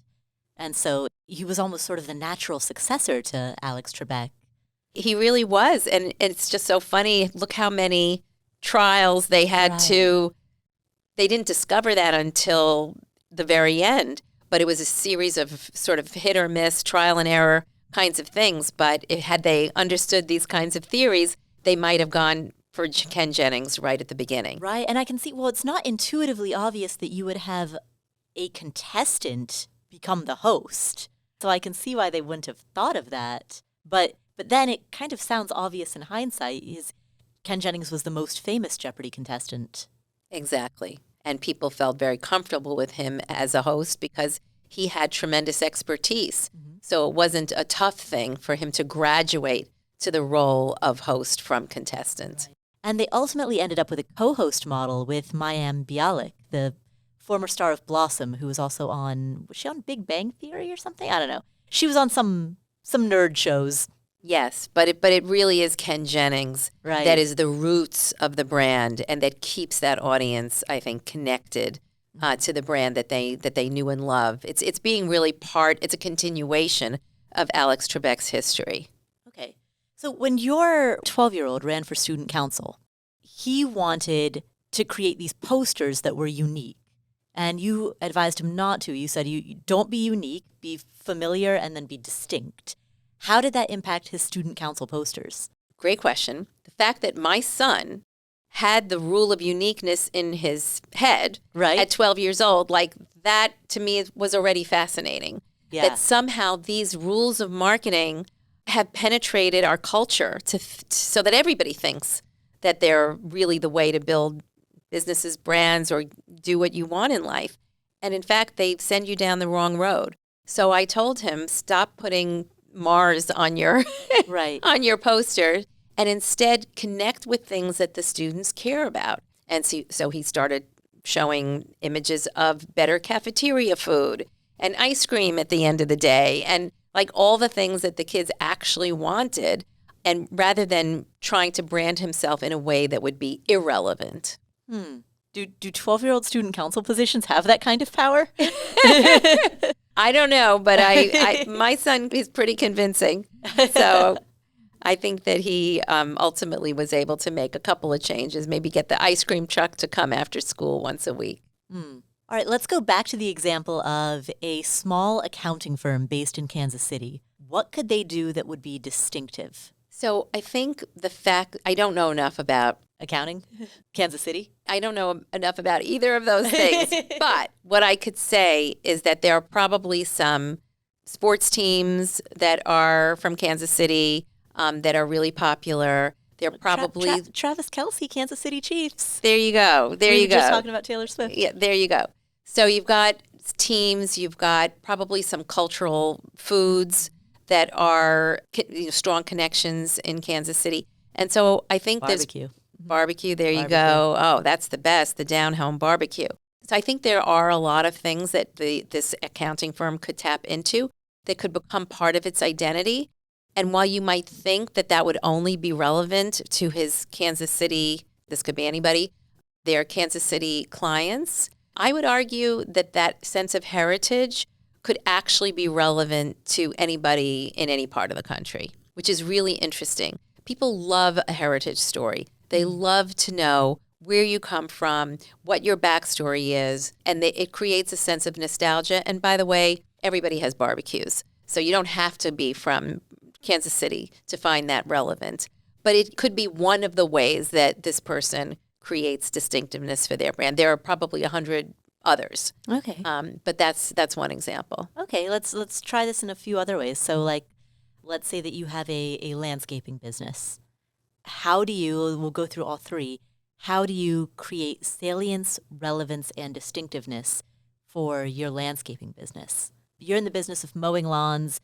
And so he was almost sort of the natural successor to Alex Trebek. He really was, and it's just so funny. Look how many trials they had to... They didn't discover that until the very end. But it was a series of sort of hit or miss, trial and error kinds of things. But had they understood these kinds of theories, they might have gone for Ken Jennings right at the beginning. Right. And I can see, well, it's not intuitively obvious that you would have a contestant become the host. So I can see why they wouldn't have thought of that. But then it kind of sounds obvious in hindsight. Ken Jennings was the most famous Jeopardy contestant. Exactly. And people felt very comfortable with him as a host because he had tremendous expertise. So it wasn't a tough thing for him to graduate to the role of host from contestant. Right. And they ultimately ended up with a co-host model with Mayim Bialik, the former star of Blossom, who was also was she on Big Bang Theory or something? I don't know. She was on some nerd shows. Yes, but it really is Ken Jennings that is the roots of the brand and that keeps that audience, I think, connected to the brand that they knew and love. It's being really it's a continuation of Alex Trebek's history. Okay. So when your 12-year-old ran for student council, he wanted to create these posters that were unique. And you advised him not to. You said, you don't be unique, be familiar, and then be distinct. How did that impact his student council posters? Great question. The fact that my son had the rule of uniqueness in his head at 12 years old, like that to me was already fascinating. Yeah. That somehow these rules of marketing have penetrated our culture so that everybody thinks that they're really the way to build businesses, brands, or do what you want in life. And in fact, they send you down the wrong road. So I told him, stop putting Mars on your on your poster and instead connect with things that the students care about. And so he started showing images of better cafeteria food and ice cream at the end of the day and like all the things that the kids actually wanted, and rather than trying to brand himself in a way that would be irrelevant. Do 12-year-old student council positions have that kind of power? I don't know, but my son is pretty convincing. So I think that he ultimately was able to make a couple of changes, maybe get the ice cream truck to come after school once a week. All right, let's go back to the example of a small accounting firm based in Kansas City. What could they do that would be distinctive? So I think I don't know enough about Accounting? Kansas City? I don't know enough about either of those things. But what I could say is that there are probably some sports teams that are from Kansas City that are really popular. They're probably Travis Kelce, Kansas City Chiefs. There you go. There we you were go. Just talking about Taylor Swift. Yeah, there you go. So you've got teams, you've got probably some cultural foods that are strong connections in Kansas City. And so I think barbecue, there you go. Oh, that's the best, the down-home barbecue. So I think there are a lot of things that this accounting firm could tap into that could become part of its identity. And while you might think that that would only be relevant to his Kansas City, this could be anybody, their Kansas City clients, I would argue that that sense of heritage could actually be relevant to anybody in any part of the country, which is really interesting. People love a heritage story. They love to know where you come from, what your backstory is, and it creates a sense of nostalgia. And by the way, everybody has barbecues, so you don't have to be from Kansas City to find that relevant. But it could be one of the ways that this person creates distinctiveness for their brand. There are probably 100 others. Okay. But that's one example. Okay, let's try this in a few other ways. So let's say that you have a landscaping business. We'll go through all three, how do you create salience, relevance, and distinctiveness for your landscaping business? You're in the business of mowing lawns,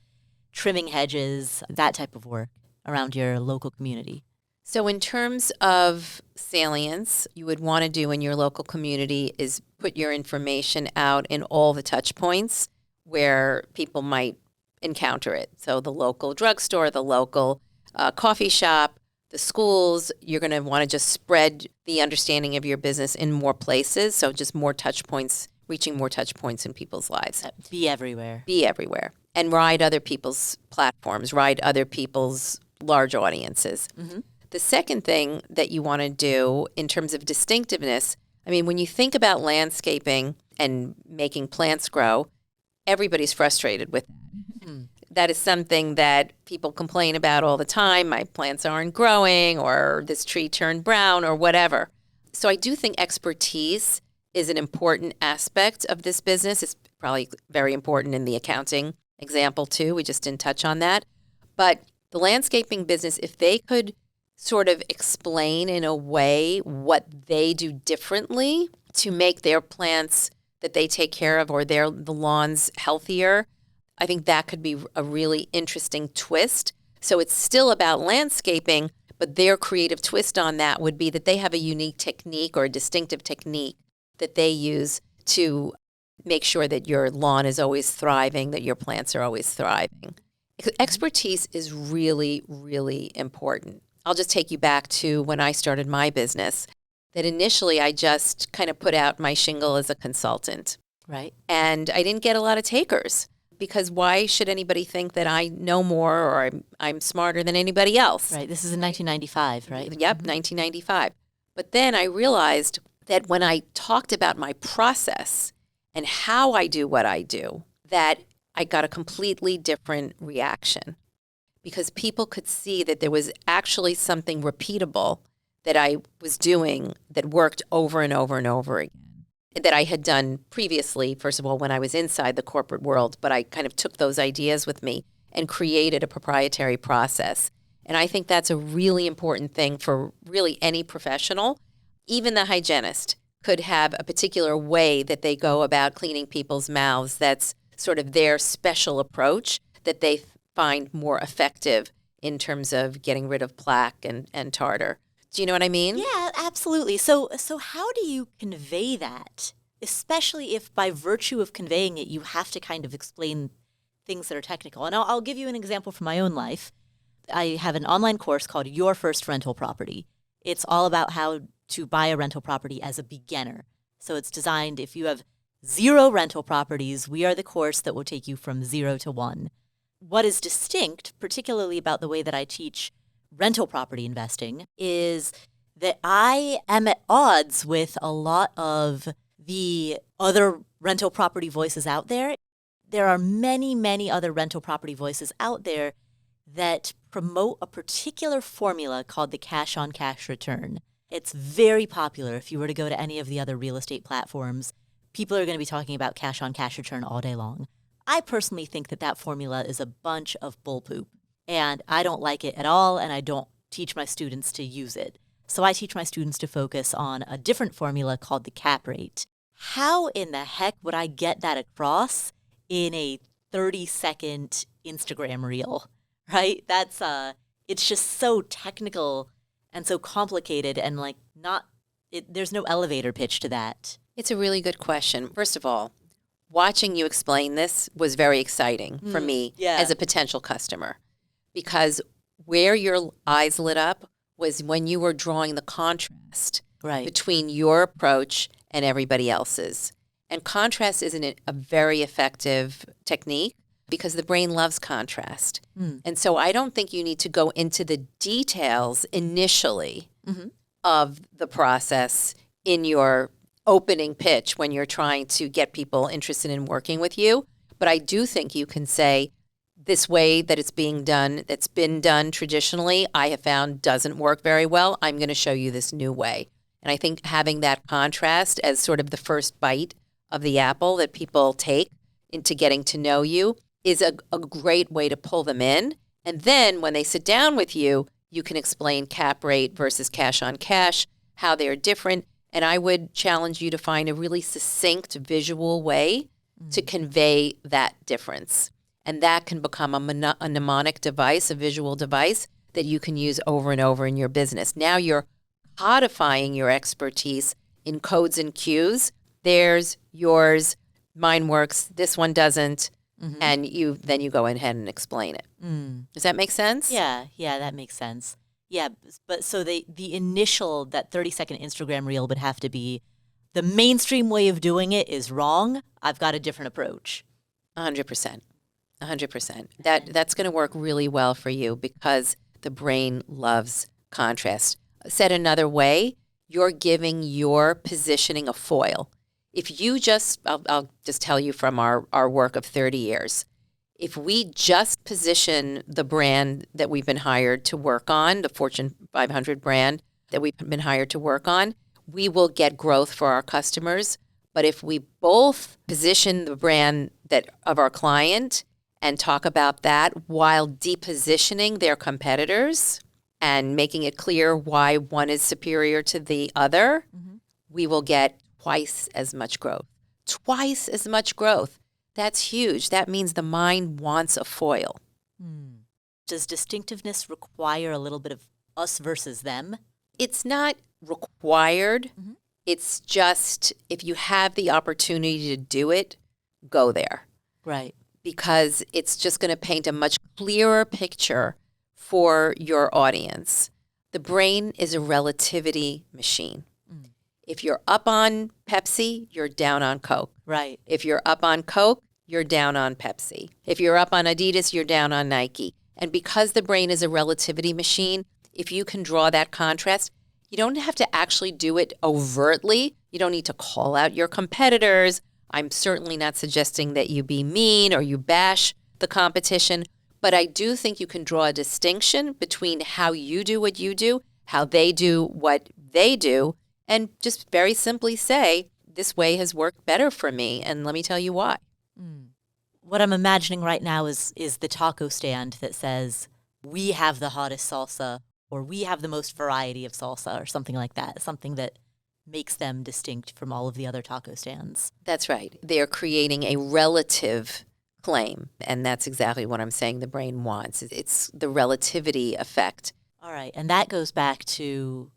trimming hedges, that type of work around your local community. So in terms of salience, you would want to do in your local community is put your information out in all the touch points where people might encounter it. So the local drugstore, the local coffee shop, the schools, you're going to want to just spread the understanding of your business in more places. So just more touch points, reaching more touch points in people's lives. Be everywhere. Be everywhere. And ride other people's platforms, ride other people's large audiences. Mm-hmm. The second thing that you want to do in terms of distinctiveness, I mean, when you think about landscaping and making plants grow, everybody's frustrated with that. That is something that people complain about all the time. My plants aren't growing, or this tree turned brown, or whatever. So I do think expertise is an important aspect of this business. It's probably very important in the accounting example too. We just didn't touch on that. But the landscaping business, if they could sort of explain in a way what they do differently to make their plants that they take care of or the lawns healthier, I think that could be a really interesting twist. So it's still about landscaping, but their creative twist on that would be that they have a unique technique or a distinctive technique that they use to make sure that your lawn is always thriving, that your plants are always thriving. Expertise is really, really important. I'll just take you back to when I started my business, that initially I just kind of put out my shingle as a consultant. Right. And I didn't get a lot of takers. Because why should anybody think that I know more or I'm smarter than anybody else? Right. This is in 1995, right? Yep, 1995. But then I realized that when I talked about my process and how I do what I do, that I got a completely different reaction. Because people could see that there was actually something repeatable that I was doing that worked over and over and over again. That I had done previously, first of all, when I was inside the corporate world, but I kind of took those ideas with me and created a proprietary process. And I think that's a really important thing for really any professional. Even the hygienist could have a particular way that they go about cleaning people's mouths that's sort of their special approach that they find more effective in terms of getting rid of plaque and tartar. Do you know what I mean? Yeah, absolutely. So how do you convey that? Especially if by virtue of conveying it, you have to kind of explain things that are technical. And I'll give you an example from my own life. I have an online course called Your First Rental Property. It's all about how to buy a rental property as a beginner. So it's designed, if you have 0 rental properties, we are the course that will take you from 0 to 1. What is distinct, particularly about the way that I teach rental property investing, is that I am at odds with a lot of the other rental property voices out there. There are many, many other rental property voices out there that promote a particular formula called the cash-on-cash return. It's very popular. If you were to go to any of the other real estate platforms, people are going to be talking about cash-on-cash return all day long. I personally think that that formula is a bunch of bull poop, and I don't like it at all, and I don't teach my students to use it. So I teach my students to focus on a different formula called the cap rate. How in the heck would I get that across in a 30-second Instagram reel, right? It's just so technical and so complicated, and there's no elevator pitch to that. It's a really good question. First of all, watching you explain this was very exciting for me as a potential customer, because where your eyes lit up was when you were drawing the contrast between your approach and everybody else's. And contrast is a very effective technique because the brain loves contrast. And so I don't think you need to go into the details initially of the process in your opening pitch when you're trying to get people interested in working with you. But I do think you can say, this way that it's being done, that's been done traditionally, I have found doesn't work very well. I'm going to show you this new way. And I think having that contrast as sort of the first bite of the apple that people take into getting to know you is a great way to pull them in. And then when they sit down with you, you can explain cap rate versus cash on cash, how they're different. And I would challenge you to find a really succinct visual way to convey that difference. And that can become a mnemonic device, a visual device that you can use over and over in your business. Now you're codifying your expertise in codes and cues. There's yours, mine works, this one doesn't, and then you go ahead and explain it. Does that make sense? Yeah, that makes sense. Yeah, but so that 30-second Instagram reel would have to be, the mainstream way of doing it is wrong. I've got a different approach. 100%. 100%. That's going to work really well for you because the brain loves contrast. Said another way, you're giving your positioning a foil. If you I'll just tell you from our work of 30 years, if we just position the brand that we've been hired to work on, the Fortune 500 brand that we've been hired to work on, we will get growth for our customers. But if we both position the brand of our client and talk about that while depositioning their competitors and making it clear why one is superior to the other, we will get twice as much growth. Twice as much growth. That's huge. That means the mind wants a foil. Does distinctiveness require a little bit of us versus them? It's not required. It's just, if you have the opportunity to do it, go there. Right. Because it's just going to paint a much clearer picture for your audience. The brain is a relativity machine. If you're up on Pepsi, you're down on Coke. Right. If you're up on Coke, you're down on Pepsi. If you're up on Adidas, you're down on Nike. And because the brain is a relativity machine, if you can draw that contrast, you don't have to actually do it overtly. You don't need to call out your competitors. I'm certainly not suggesting that you be mean or you bash the competition, but I do think you can draw a distinction between how you do what you do, how they do what they do, and just very simply say, this way has worked better for me, and let me tell you why. What I'm imagining right now is the taco stand that says, we have the hottest salsa, or we have the most variety of salsa, or something like that, something that makes them distinct from all of the other taco stands. That's right. They're creating a relative claim, and that's exactly what I'm saying the brain wants. It's the relativity effect. All right, and that goes back to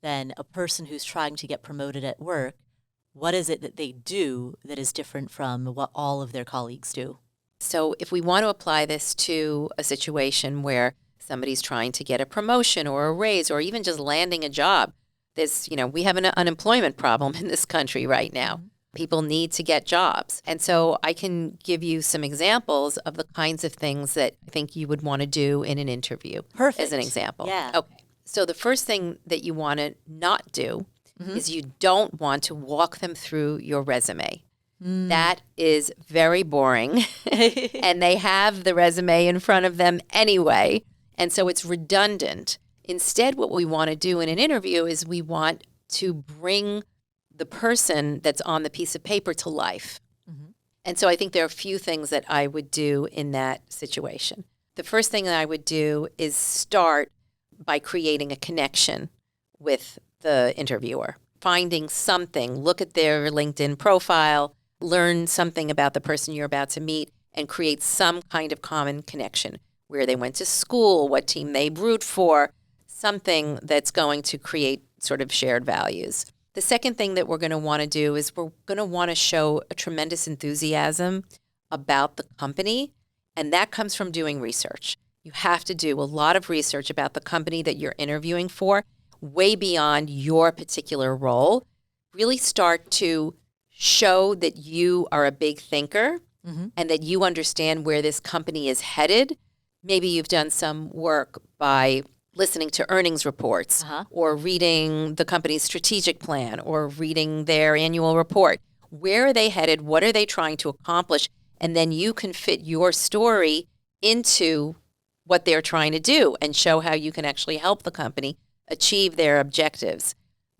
then a person who's trying to get promoted at work. What is it that they do that is different from what all of their colleagues do? So if we want to apply this to a situation where somebody's trying to get a promotion or a raise or even just landing a job. We have an unemployment problem in this country right now. People need to get jobs. And so I can give you some examples of the kinds of things that I think you would want to do in an interview. Perfect. As an example. Yeah. Okay. So the first thing that you want to not do is you don't want to walk them through your resume. That is very boring. And they have the resume in front of them anyway. And so it's redundant. Instead, what we want to do in an interview is we want to bring the person that's on the piece of paper to life. And so I think there are a few things that I would do in that situation. The first thing that I would do is start by creating a connection with the interviewer, finding something, look at their LinkedIn profile, learn something about the person you're about to meet, and create some kind of common connection, where they went to school, what team they root for, something that's going to create sort of shared values. The second thing that we're going to want to do is we're going to want to show a tremendous enthusiasm about the company, and that comes from doing research. You have to do a lot of research about the company that you're interviewing for, way beyond your particular role. Really start to show that you are a big thinker and that you understand where this company is headed. Maybe you've done some work by listening to earnings reports or reading the company's strategic plan or reading their annual report. Where are they headed? What are they trying to accomplish? And then you can fit your story into what they're trying to do and show how you can actually help the company achieve their objectives.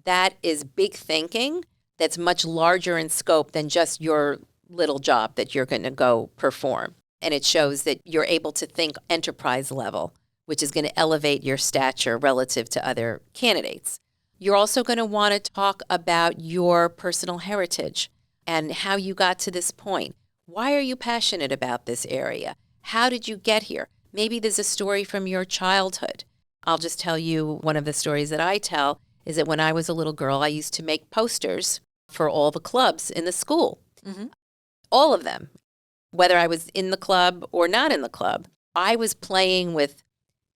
That is big thinking that's much larger in scope than just your little job that you're going to go perform. And it shows that you're able to think enterprise level, which is going to elevate your stature relative to other candidates. You're also going to want to talk about your personal heritage and how you got to this point. Why are you passionate about this area? How did you get here? Maybe there's a story from your childhood. I'll just tell you one of the stories that I tell is that when I was a little girl, I used to make posters for all the clubs in the school. All of them. Whether I was in the club or not in the club, I was playing with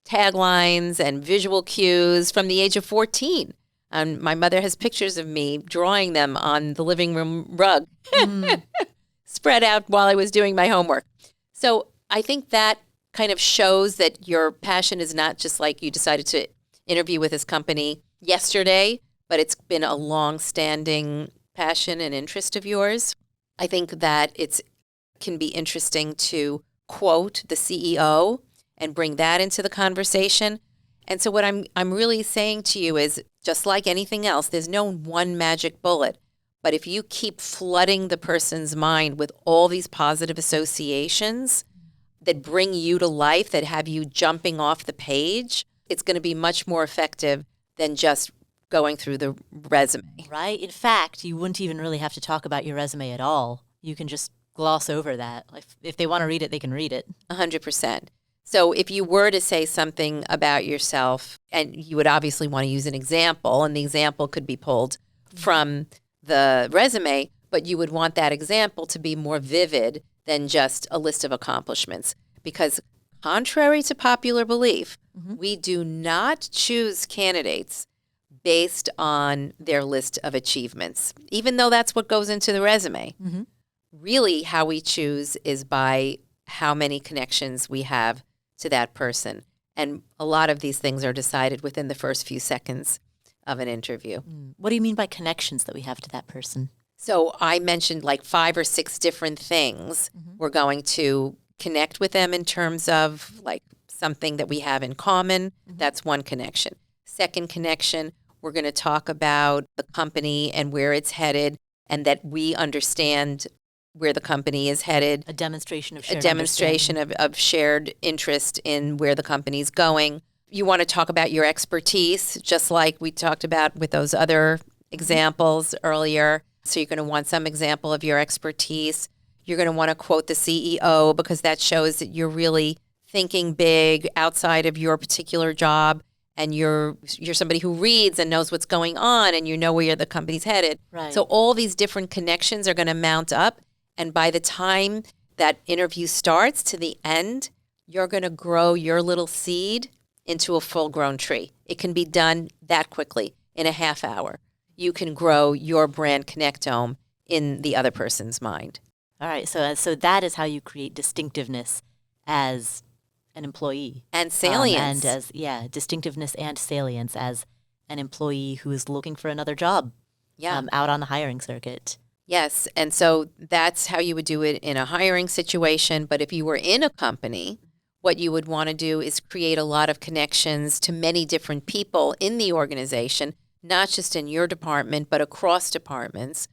taglines and visual cues from the age of 14. My mother has pictures of me drawing them on the living room rug, spread out while I was doing my homework. So I think that kind of shows that your passion is not just like you decided to interview with this company yesterday, but it's been a long-standing passion and interest of yours. I think that it can be interesting to quote the CEO and bring that into the conversation. And so what I'm really saying to you is, just like anything else, there's no one magic bullet. But if you keep flooding the person's mind with all these positive associations that bring you to life, that have you jumping off the page, it's going to be much more effective than just going through the resume. Right. In fact, you wouldn't even really have to talk about your resume at all. You can just gloss over that. If they want to read it, they can read it. 100%. So if you were to say something about yourself, and you would obviously want to use an example, and the example could be pulled from the resume, but you would want that example to be more vivid than just a list of accomplishments. Because contrary to popular belief, we do not choose candidates based on their list of achievements, even though that's what goes into the resume. Really, how we choose is by how many connections we have to that person. And a lot of these things are decided within the first few seconds of an interview. What do you mean by connections that we have to that person? So I mentioned like 5 or 6 different things. We're going to connect with them in terms of like something that we have in common. That's one connection. Second connection, we're going to talk about the company and where it's headed, and that we understand where the company is headed. A demonstration of shared A demonstration of shared interest in where the company's going. You want to talk about your expertise, just like we talked about with those other examples earlier. So you're going to want some example of your expertise. You're going to want to quote the CEO, because that shows that you're really thinking big outside of your particular job, and you're somebody who reads and knows what's going on, and you know where the company's headed. Right. So all these different connections are going to mount up, and by the time that interview starts to the end, you're going to grow your little seed into a full-grown tree. It can be done that quickly, in a half hour. You can grow your brand connectome in the other person's mind. All right. So that is how you create distinctiveness as an employee. And salience. And distinctiveness and salience as an employee who is looking for another job out on the hiring circuit. Yes. And so that's how you would do it in a hiring situation. But if you were in a company, what you would want to do is create a lot of connections to many different people in the organization, not just in your department, but across departments.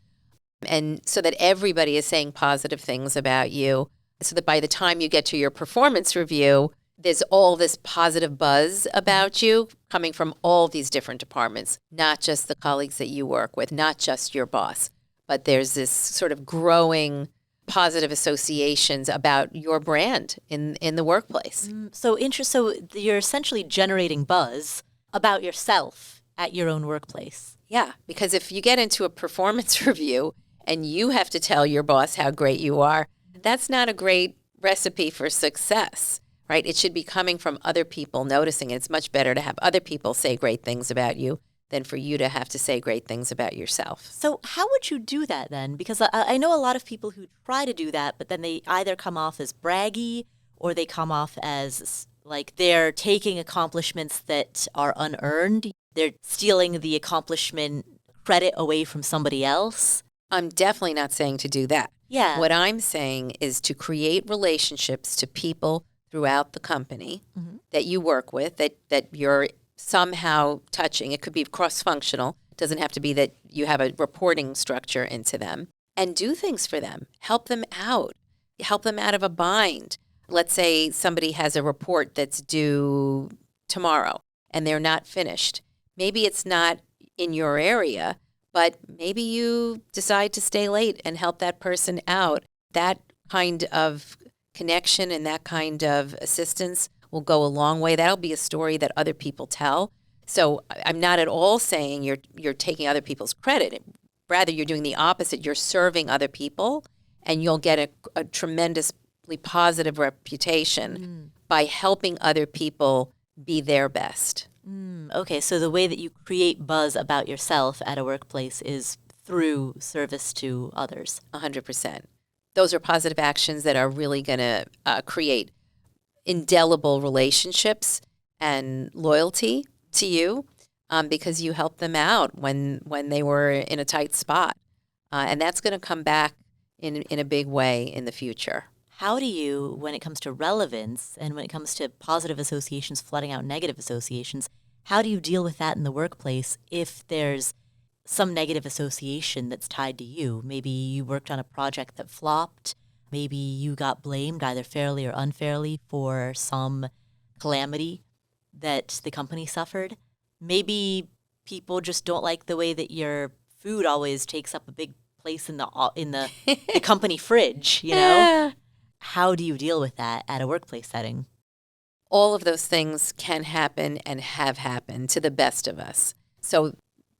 And so that everybody is saying positive things about you, so that by the time you get to your performance review, there's all this positive buzz about you coming from all these different departments, not just the colleagues that you work with, not just your boss, but there's this sort of growing positive associations about your brand in the workplace. So you're essentially generating buzz about yourself at your own workplace. Yeah, because if you get into a performance review and you have to tell your boss how great you are, that's not a great recipe for success, right? It should be coming from other people noticing it. It's much better to have other people say great things about you than for you to have to say great things about yourself. So how would you do that then? Because I know a lot of people who try to do that, but then they either come off as braggy or they come off as like they're taking accomplishments that are unearned. They're stealing the accomplishment credit away from somebody else. I'm definitely not saying to do that. Yeah. What I'm saying is to create relationships to people throughout the company that you work with, that you're somehow touching. It could be cross-functional. It doesn't have to be that you have a reporting structure into them. And do things for them. Help them out. Help them out of a bind. Let's say somebody has a report that's due tomorrow and they're not finished. Maybe it's not in your area, but maybe you decide to stay late and help that person out. That kind of connection and that kind of assistance will go a long way. That'll be a story that other people tell. So I'm not at all saying you're taking other people's credit. Rather, you're doing the opposite. You're serving other people, and you'll get a tremendously positive reputation by helping other people be their best. Okay, so the way that you create buzz about yourself at a workplace is through service to others. 100%. Those are positive actions that are really going to create indelible relationships and loyalty to you because you helped them out when they were in a tight spot. And that's going to come back in a big way in the future. How do you, when it comes to relevance and when it comes to positive associations flooding out negative associations, how do you deal with that in the workplace if there's some negative association that's tied to you? Maybe you worked on a project that flopped. Maybe you got blamed either fairly or unfairly for some calamity that the company suffered. Maybe people just don't like the way that your food always takes up a big place in the the company fridge, you know? How do you deal with that at a workplace setting? All of those things can happen and have happened to the best of us. So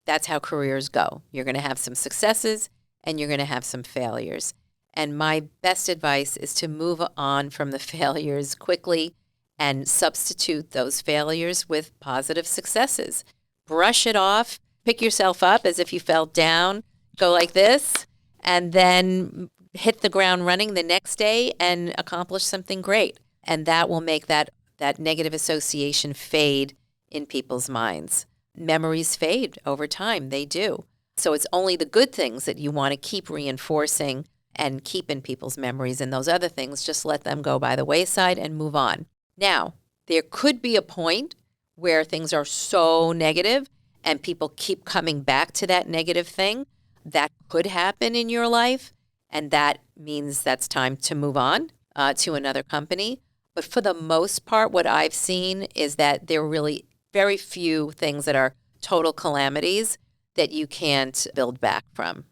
that's how careers go. You're going to have some successes and you're going to have some failures. And my best advice is to move on from the failures quickly and substitute those failures with positive successes. Brush it off, pick yourself up as if you fell down, go like this, and then hit the ground running the next day and accomplish something great. And that will make that negative association fade in people's minds. Memories fade over time. They do. So it's only the good things that you want to keep reinforcing and keep in people's memories. And those other things, just let them go by the wayside and move on. Now, there could be a point where things are so negative and people keep coming back to that negative thing. That could happen in your life. And that means that's time to move on to another company. But for the most part, what I've seen is that there are really very few things that are total calamities that you can't build back from.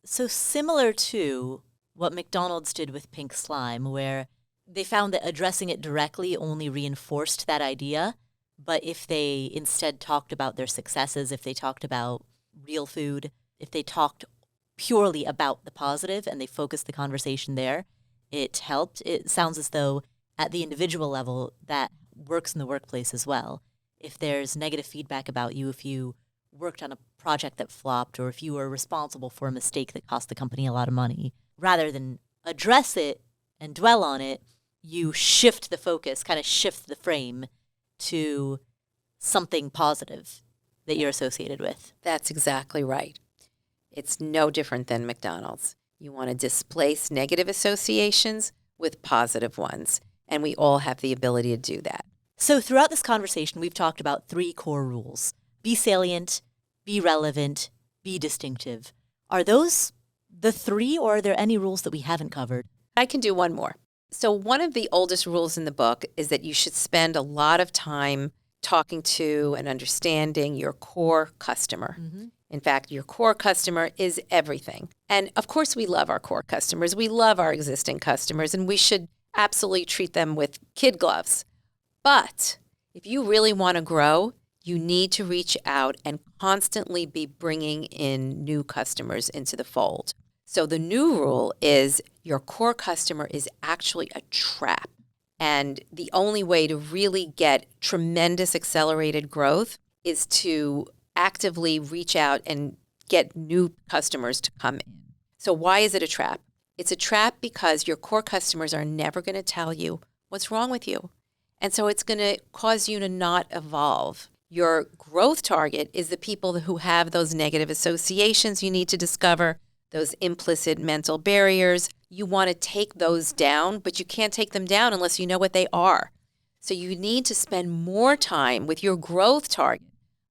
So similar to what McDonald's did with pink slime, where they found that addressing it directly only reinforced that idea. But if they instead talked about their successes, if they talked about real food, if they talked purely about the positive and they focused the conversation there, it helped. It sounds as though at the individual level that works in the workplace as well. If there's negative feedback about you, if you worked on a project that flopped, or if you were responsible for a mistake that cost the company a lot of money, rather than address it and dwell on it, you shift the focus, kind of shift the frame to something positive that you're associated with. That's exactly right. It's no different than McDonald's. You want to displace negative associations with positive ones, and we all have the ability to do that. So throughout this conversation, we've talked about 3 core rules. Be salient, be relevant, be distinctive. Are those the 3, or are there any rules that we haven't covered? I can do one more. So one of the oldest rules in the book is that you should spend a lot of time talking to and understanding your core customer. Mm-hmm. In fact, your core customer is everything. And of course, we love our core customers. We love our existing customers, and we should absolutely treat them with kid gloves. But if you really want to grow, you need to reach out and constantly be bringing in new customers into the fold. So the new rule is your core customer is actually a trap. And the only way to really get tremendous accelerated growth is to actively reach out and get new customers to come in. So why is it a trap? It's a trap because your core customers are never going to tell you what's wrong with you. And so it's going to cause you to not evolve. Your growth target is the people who have those negative associations you need to discover, those implicit mental barriers. You want to take those down, but you can't take them down unless you know what they are. So you need to spend more time with your growth target,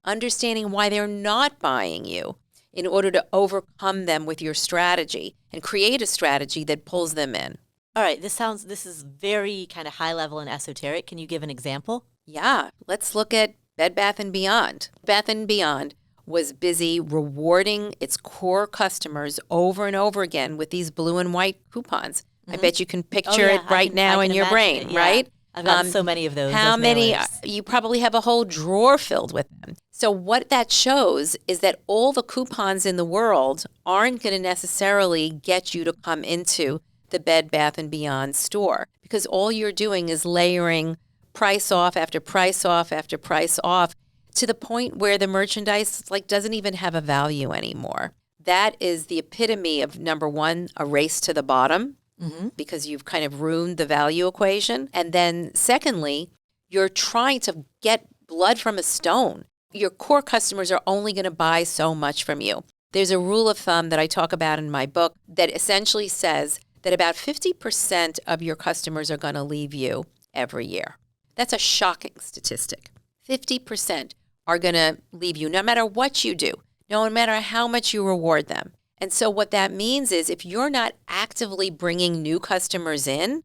understanding why they're not buying you in order to overcome them with your strategy and create a strategy that pulls them in. All right, this is very kind of high level and esoteric. Can you give an example? Yeah, let's look at Bed Bath & Beyond. Bath & Beyond was busy rewarding its core customers over and over again with these blue and white coupons. Mm-hmm. I bet you can picture it right now in your brain, right? I've got so many of those. How many? Mailers. You probably have a whole drawer filled with them. So what that shows is that all the coupons in the world aren't going to necessarily get you to come into the Bed Bath & Beyond store, because all you're doing is layering price off after price off after price off to the point where the merchandise doesn't even have a value anymore. That is the epitome of, number one, a race to the bottom, mm-hmm. because you've kind of ruined the value equation. And then secondly, you're trying to get blood from a stone. Your core customers are only going to buy so much from you. There's a rule of thumb that I talk about in my book that essentially says that about 50% of your customers are going to leave you every year. That's a shocking statistic. 50% are going to leave you no matter what you do, no matter how much you reward them. And so what that means is if you're not actively bringing new customers in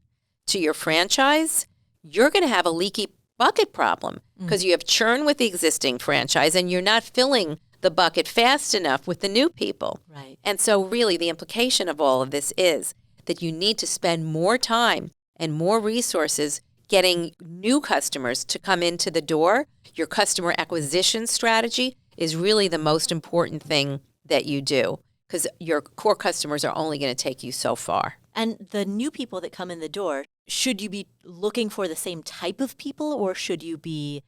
to your franchise, you're going to have a leaky bucket problem because you have churn with the existing franchise and you're not filling the bucket fast enough with the new people. Right. And so really the implication of all of this is that you need to spend more time and more resources getting new customers to come into the door. Your customer acquisition strategy is really the most important thing that you do because your core customers are only going to take you so far. And the new people that come in the door, should you be looking for the same type of people, or should you be,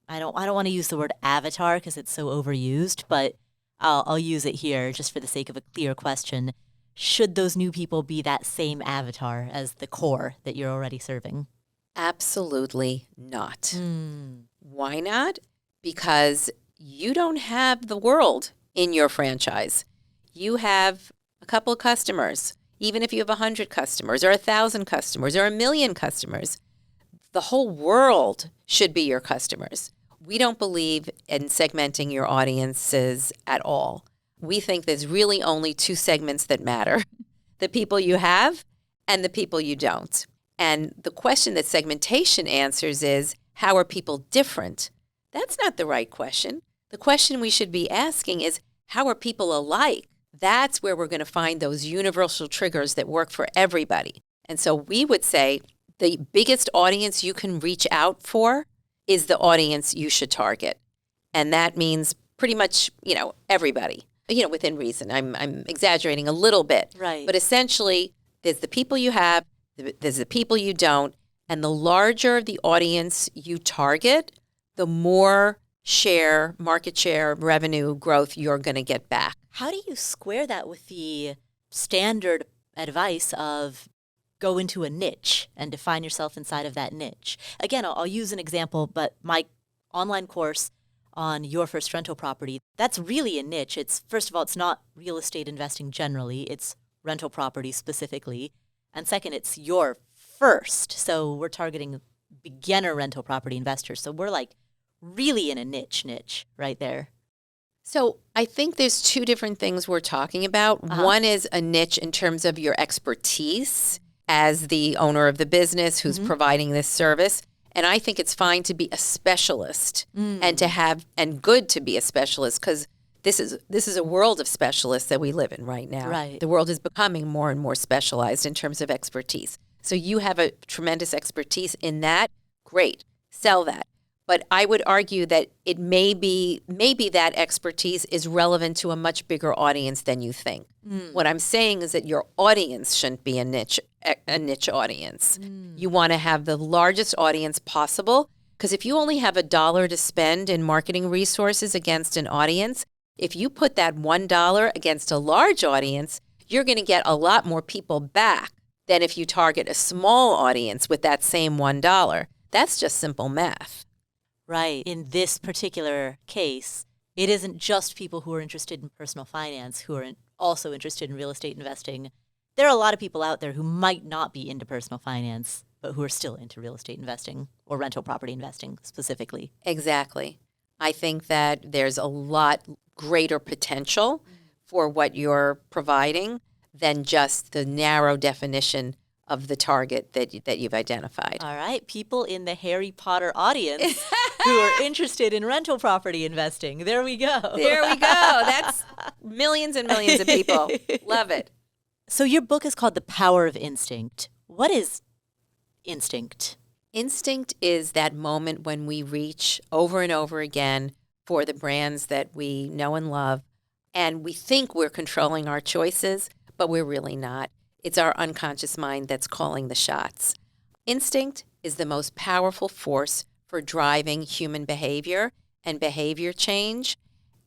I don't want to use the word avatar because it's so overused, but I'll use it here just for the sake of a clear question. Should those new people be that same avatar as the core that you're already serving? Absolutely not. Why not? Because you don't have the world in your franchise. You have a couple of customers. Even if you have 100 customers or 1,000 customers or 1,000,000 customers, the whole world should be your customers. We don't believe in segmenting your audiences at all. We think there's really only 2 segments that matter, the people you have and the people you don't. And the question that segmentation answers is, how are people different? That's not the right question. The question we should be asking is, how are people alike? That's where we're going to find those universal triggers that work for everybody. And so we would say the biggest audience you can reach out for is the audience you should target. And that means pretty much, everybody, within reason. I'm exaggerating a little bit. Right. But essentially, there's the people you have, there's the people you don't, And the larger the audience you target, the more market share, revenue growth you're going to get back. How do you square that with the standard advice of go into a niche and define yourself inside of that niche? Again, I'll use an example, but my online course on your first rental property, that's really a niche. First of all, it's not real estate investing generally, it's rental property specifically. And second, it's your first. So we're targeting beginner rental property investors. So we're like really in a niche right there. So I think there's two different things we're talking about. One is a niche in terms of your expertise as the owner of the business who's providing this service. And I think it's fine to be a specialist and good to be a specialist, because this is a world of specialists that we live in right now. Right. The world is becoming more and more specialized in terms of expertise. So you have a tremendous expertise in that. Great. Sell that. But I would argue that it maybe that expertise is relevant to a much bigger audience than you think. What I'm saying is that your audience shouldn't be a niche audience. You want to have the largest audience possible, because if you only have $1 to spend in marketing resources against an audience, if you put that $1 against a large audience, you're going to get a lot more people back than if you target a small audience with that same $1. That's just simple math. Right. In this particular case, it isn't just people who are interested in personal finance who are also interested in real estate investing. There are a lot of people out there who might not be into personal finance, but who are still into real estate investing or rental property investing specifically. Exactly. I think that there's a lot greater potential for what you're providing than just the narrow definition of the target that you've identified. All right. People in the Harry Potter audience who are interested in rental property investing. There we go. There we go. That's millions and millions of people. Love it. So your book is called The Power of Instinct. What is instinct? Instinct is that moment when we reach over and over again for the brands that we know and love, and we think we're controlling our choices, but we're really not. It's our unconscious mind that's calling the shots. Instinct is the most powerful force for driving human behavior and behavior change.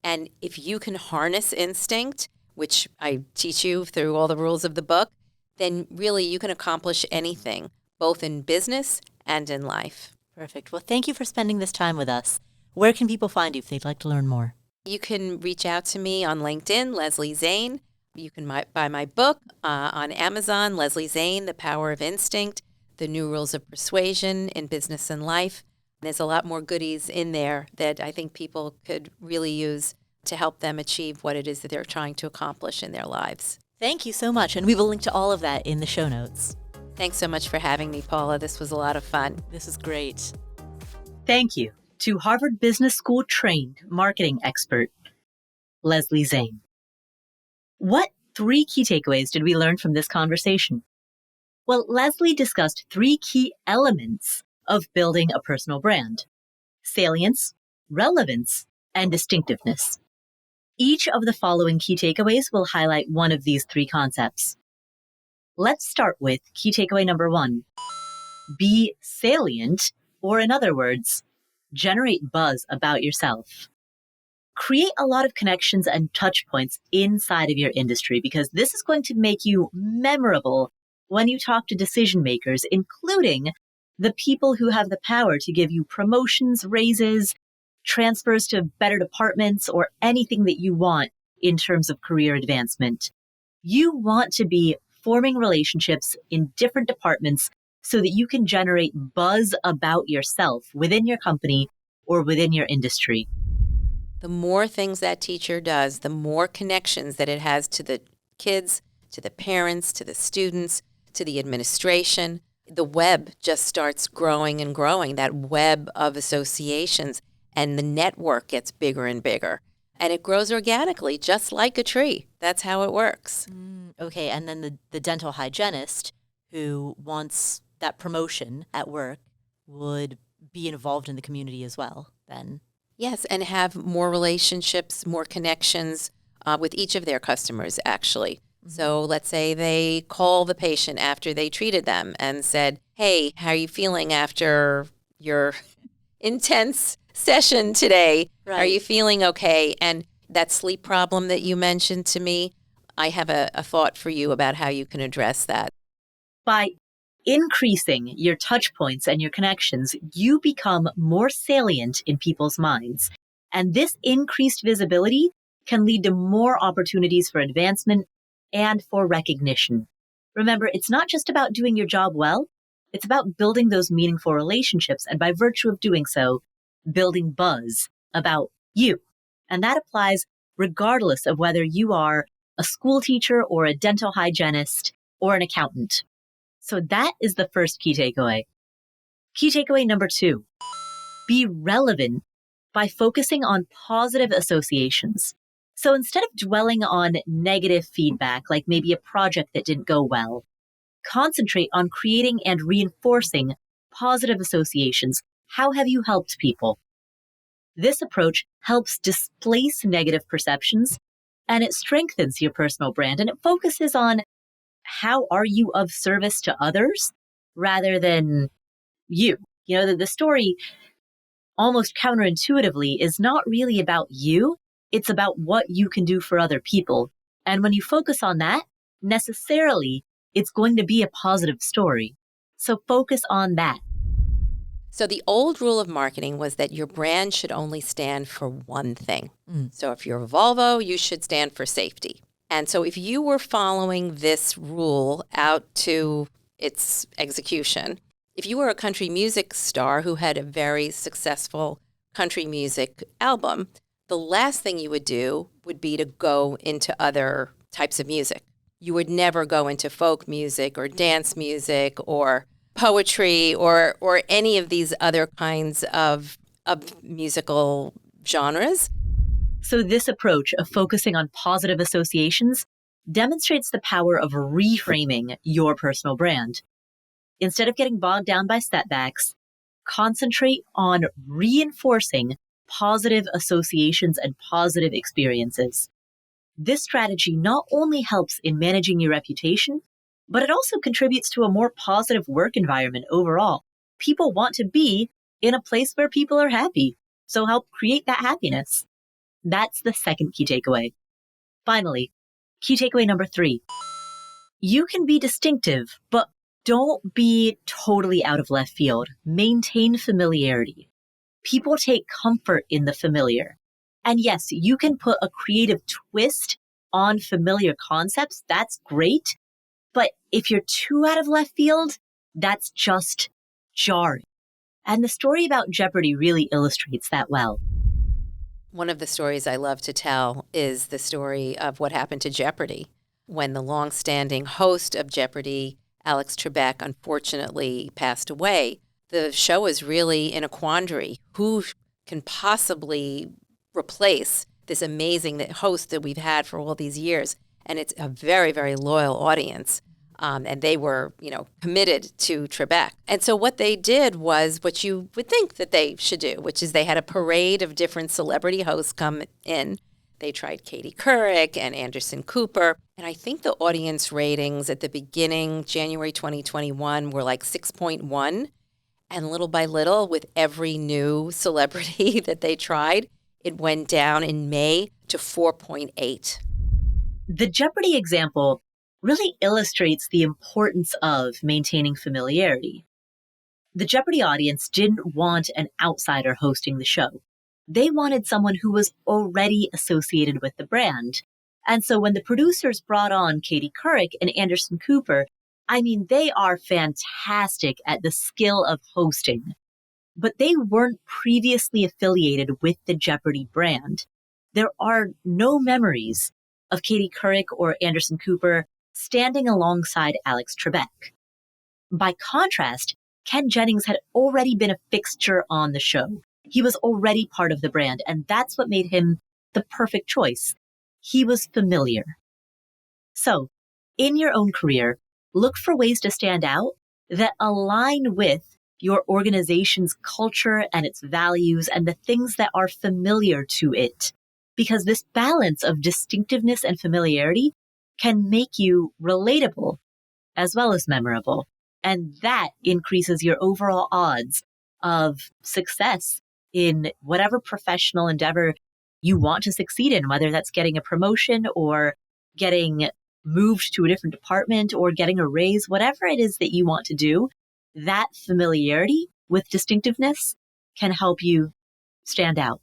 And if you can harness instinct, which I teach you through all the rules of the book, then really you can accomplish anything, both in business and in life. Perfect. Well, thank you for spending this time with us. Where can people find you if they'd like to learn more? You can reach out to me on LinkedIn, Leslie Zane. You can buy my book on Amazon, Leslie Zane, The Power of Instinct, The New Rules of Persuasion in Business and Life. There's a lot more goodies in there that I think people could really use to help them achieve what it is that they're trying to accomplish in their lives. Thank you so much. And we will link to all of that in the show notes. Thanks so much for having me, Paula. This was a lot of fun. This is great. Thank you to Harvard Business School trained marketing expert, Leslie Zane. What 3 key takeaways did we learn from this conversation? Well, Leslie discussed 3 key elements of building a personal brand: salience, relevance, and distinctiveness. Each of the following key takeaways will highlight one of these 3 concepts. Let's start with key takeaway number 1. Be salient, or in other words, generate buzz about yourself. Create a lot of connections and touch points inside of your industry, because this is going to make you memorable when you talk to decision makers, including the people who have the power to give you promotions, raises, transfers to better departments, or anything that you want in terms of career advancement. You want to be forming relationships in different departments so that you can generate buzz about yourself within your company or within your industry. The more things that teacher does, the more connections that it has to the kids, to the parents, to the students, to the administration. The web just starts growing and growing, that web of associations, and the network gets bigger and bigger. And it grows organically, just like a tree. That's how it works. Okay, and then the dental hygienist who wants that promotion at work would be involved in the community as well, then. Yes, and have more relationships, more connections with each of their customers, actually. So let's say they call the patient after they treated them and said, "Hey, how are you feeling after your intense session today? Right. Are you feeling okay?" And that sleep problem that you mentioned to me, I have a thought for you about how you can address that. By increasing your touch points and your connections, you become more salient in people's minds. And this increased visibility can lead to more opportunities for advancement and for recognition. Remember, it's not just about doing your job well, it's about building those meaningful relationships. And by virtue of doing so, building buzz about you. And that applies regardless of whether you are a school teacher or a dental hygienist or an accountant. So that is the first key takeaway. Key takeaway number 2, be relevant by focusing on positive associations. So instead of dwelling on negative feedback, like maybe a project that didn't go well, concentrate on creating and reinforcing positive associations. How have you helped people? This approach helps displace negative perceptions and it strengthens your personal brand and it focuses on how are you of service to others rather than you. You know, the story almost counterintuitively is not really about you. It's about what you can do for other people. And when you focus on that, necessarily it's going to be a positive story. So focus on that. So the old rule of marketing was that your brand should only stand for one thing. So if you're Volvo, you should stand for safety. And so if you were following this rule out to its execution, if you were a country music star who had a very successful country music album, the last thing you would do would be to go into other types of music. You would never go into folk music or dance music or poetry or any of these other kinds of musical genres. So this approach of focusing on positive associations demonstrates the power of reframing your personal brand. Instead of getting bogged down by setbacks, concentrate on reinforcing positive associations and positive experiences. This strategy not only helps in managing your reputation, but it also contributes to a more positive work environment overall. People want to be in a place where people are happy, so help create that happiness. That's the second key takeaway. Finally, key takeaway number 3. You can be distinctive, but don't be totally out of left field. Maintain familiarity. People take comfort in the familiar. And yes, you can put a creative twist on familiar concepts. That's great. But if you're too out of left field, that's just jarring. And the story about Jeopardy really illustrates that well. One of the stories I love to tell is the story of what happened to Jeopardy when the longstanding host of Jeopardy, Alex Trebek, unfortunately passed away. The show was really in a quandary. Who can possibly replace this amazing host that we've had for all these years? And it's a very, very loyal audience. And they were, committed to Trebek. And so what they did was what you would think that they should do, which is they had a parade of different celebrity hosts come in. They tried Katie Couric and Anderson Cooper. And I think the audience ratings at the beginning, January 2021, were like 6.1. And little by little, with every new celebrity that they tried, it went down in May to 4.8. The Jeopardy example really illustrates the importance of maintaining familiarity. The Jeopardy audience didn't want an outsider hosting the show. They wanted someone who was already associated with the brand. And so when the producers brought on Katie Couric and Anderson Cooper, they are fantastic at the skill of hosting. But they weren't previously affiliated with the Jeopardy brand. There are no memories of Katie Couric or Anderson Cooper standing alongside Alex Trebek. By contrast, Ken Jennings had already been a fixture on the show. He was already part of the brand, and that's what made him the perfect choice. He was familiar. So, in your own career, look for ways to stand out that align with your organization's culture and its values and the things that are familiar to it. Because this balance of distinctiveness and familiarity can make you relatable as well as memorable. And that increases your overall odds of success in whatever professional endeavor you want to succeed in, whether that's getting a promotion or getting moved to a different department or getting a raise, whatever it is that you want to do. That familiarity with distinctiveness can help you stand out.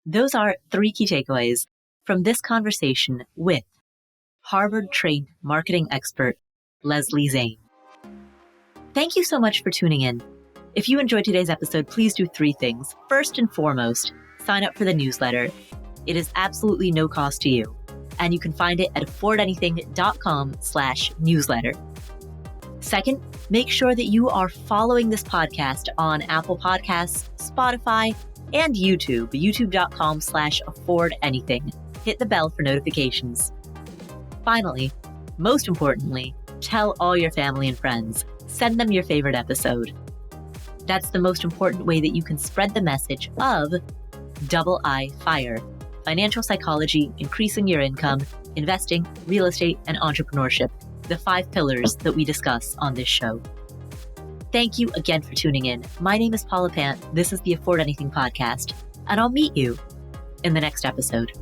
Those are 3 key takeaways from this conversation with Harvard-trained marketing expert Leslie Zane. Thank you so much for tuning in. If you enjoyed today's episode, please do 3 things. First and foremost, sign up for the newsletter. It is absolutely no cost to you, and you can find it at affordanything.com/newsletter. Second, make sure that you are following this podcast on Apple Podcasts, Spotify, and YouTube, youtube.com/affordanything. Hit the bell for notifications. Finally, most importantly, tell all your family and friends. Send them your favorite episode. That's the most important way that you can spread the message of Double I FIRE, financial psychology, increasing your income, investing, real estate, and entrepreneurship, the 5 pillars that we discuss on this show. Thank you again for tuning in. My name is Paula Pant. This is the Afford Anything podcast, and I'll meet you in the next episode.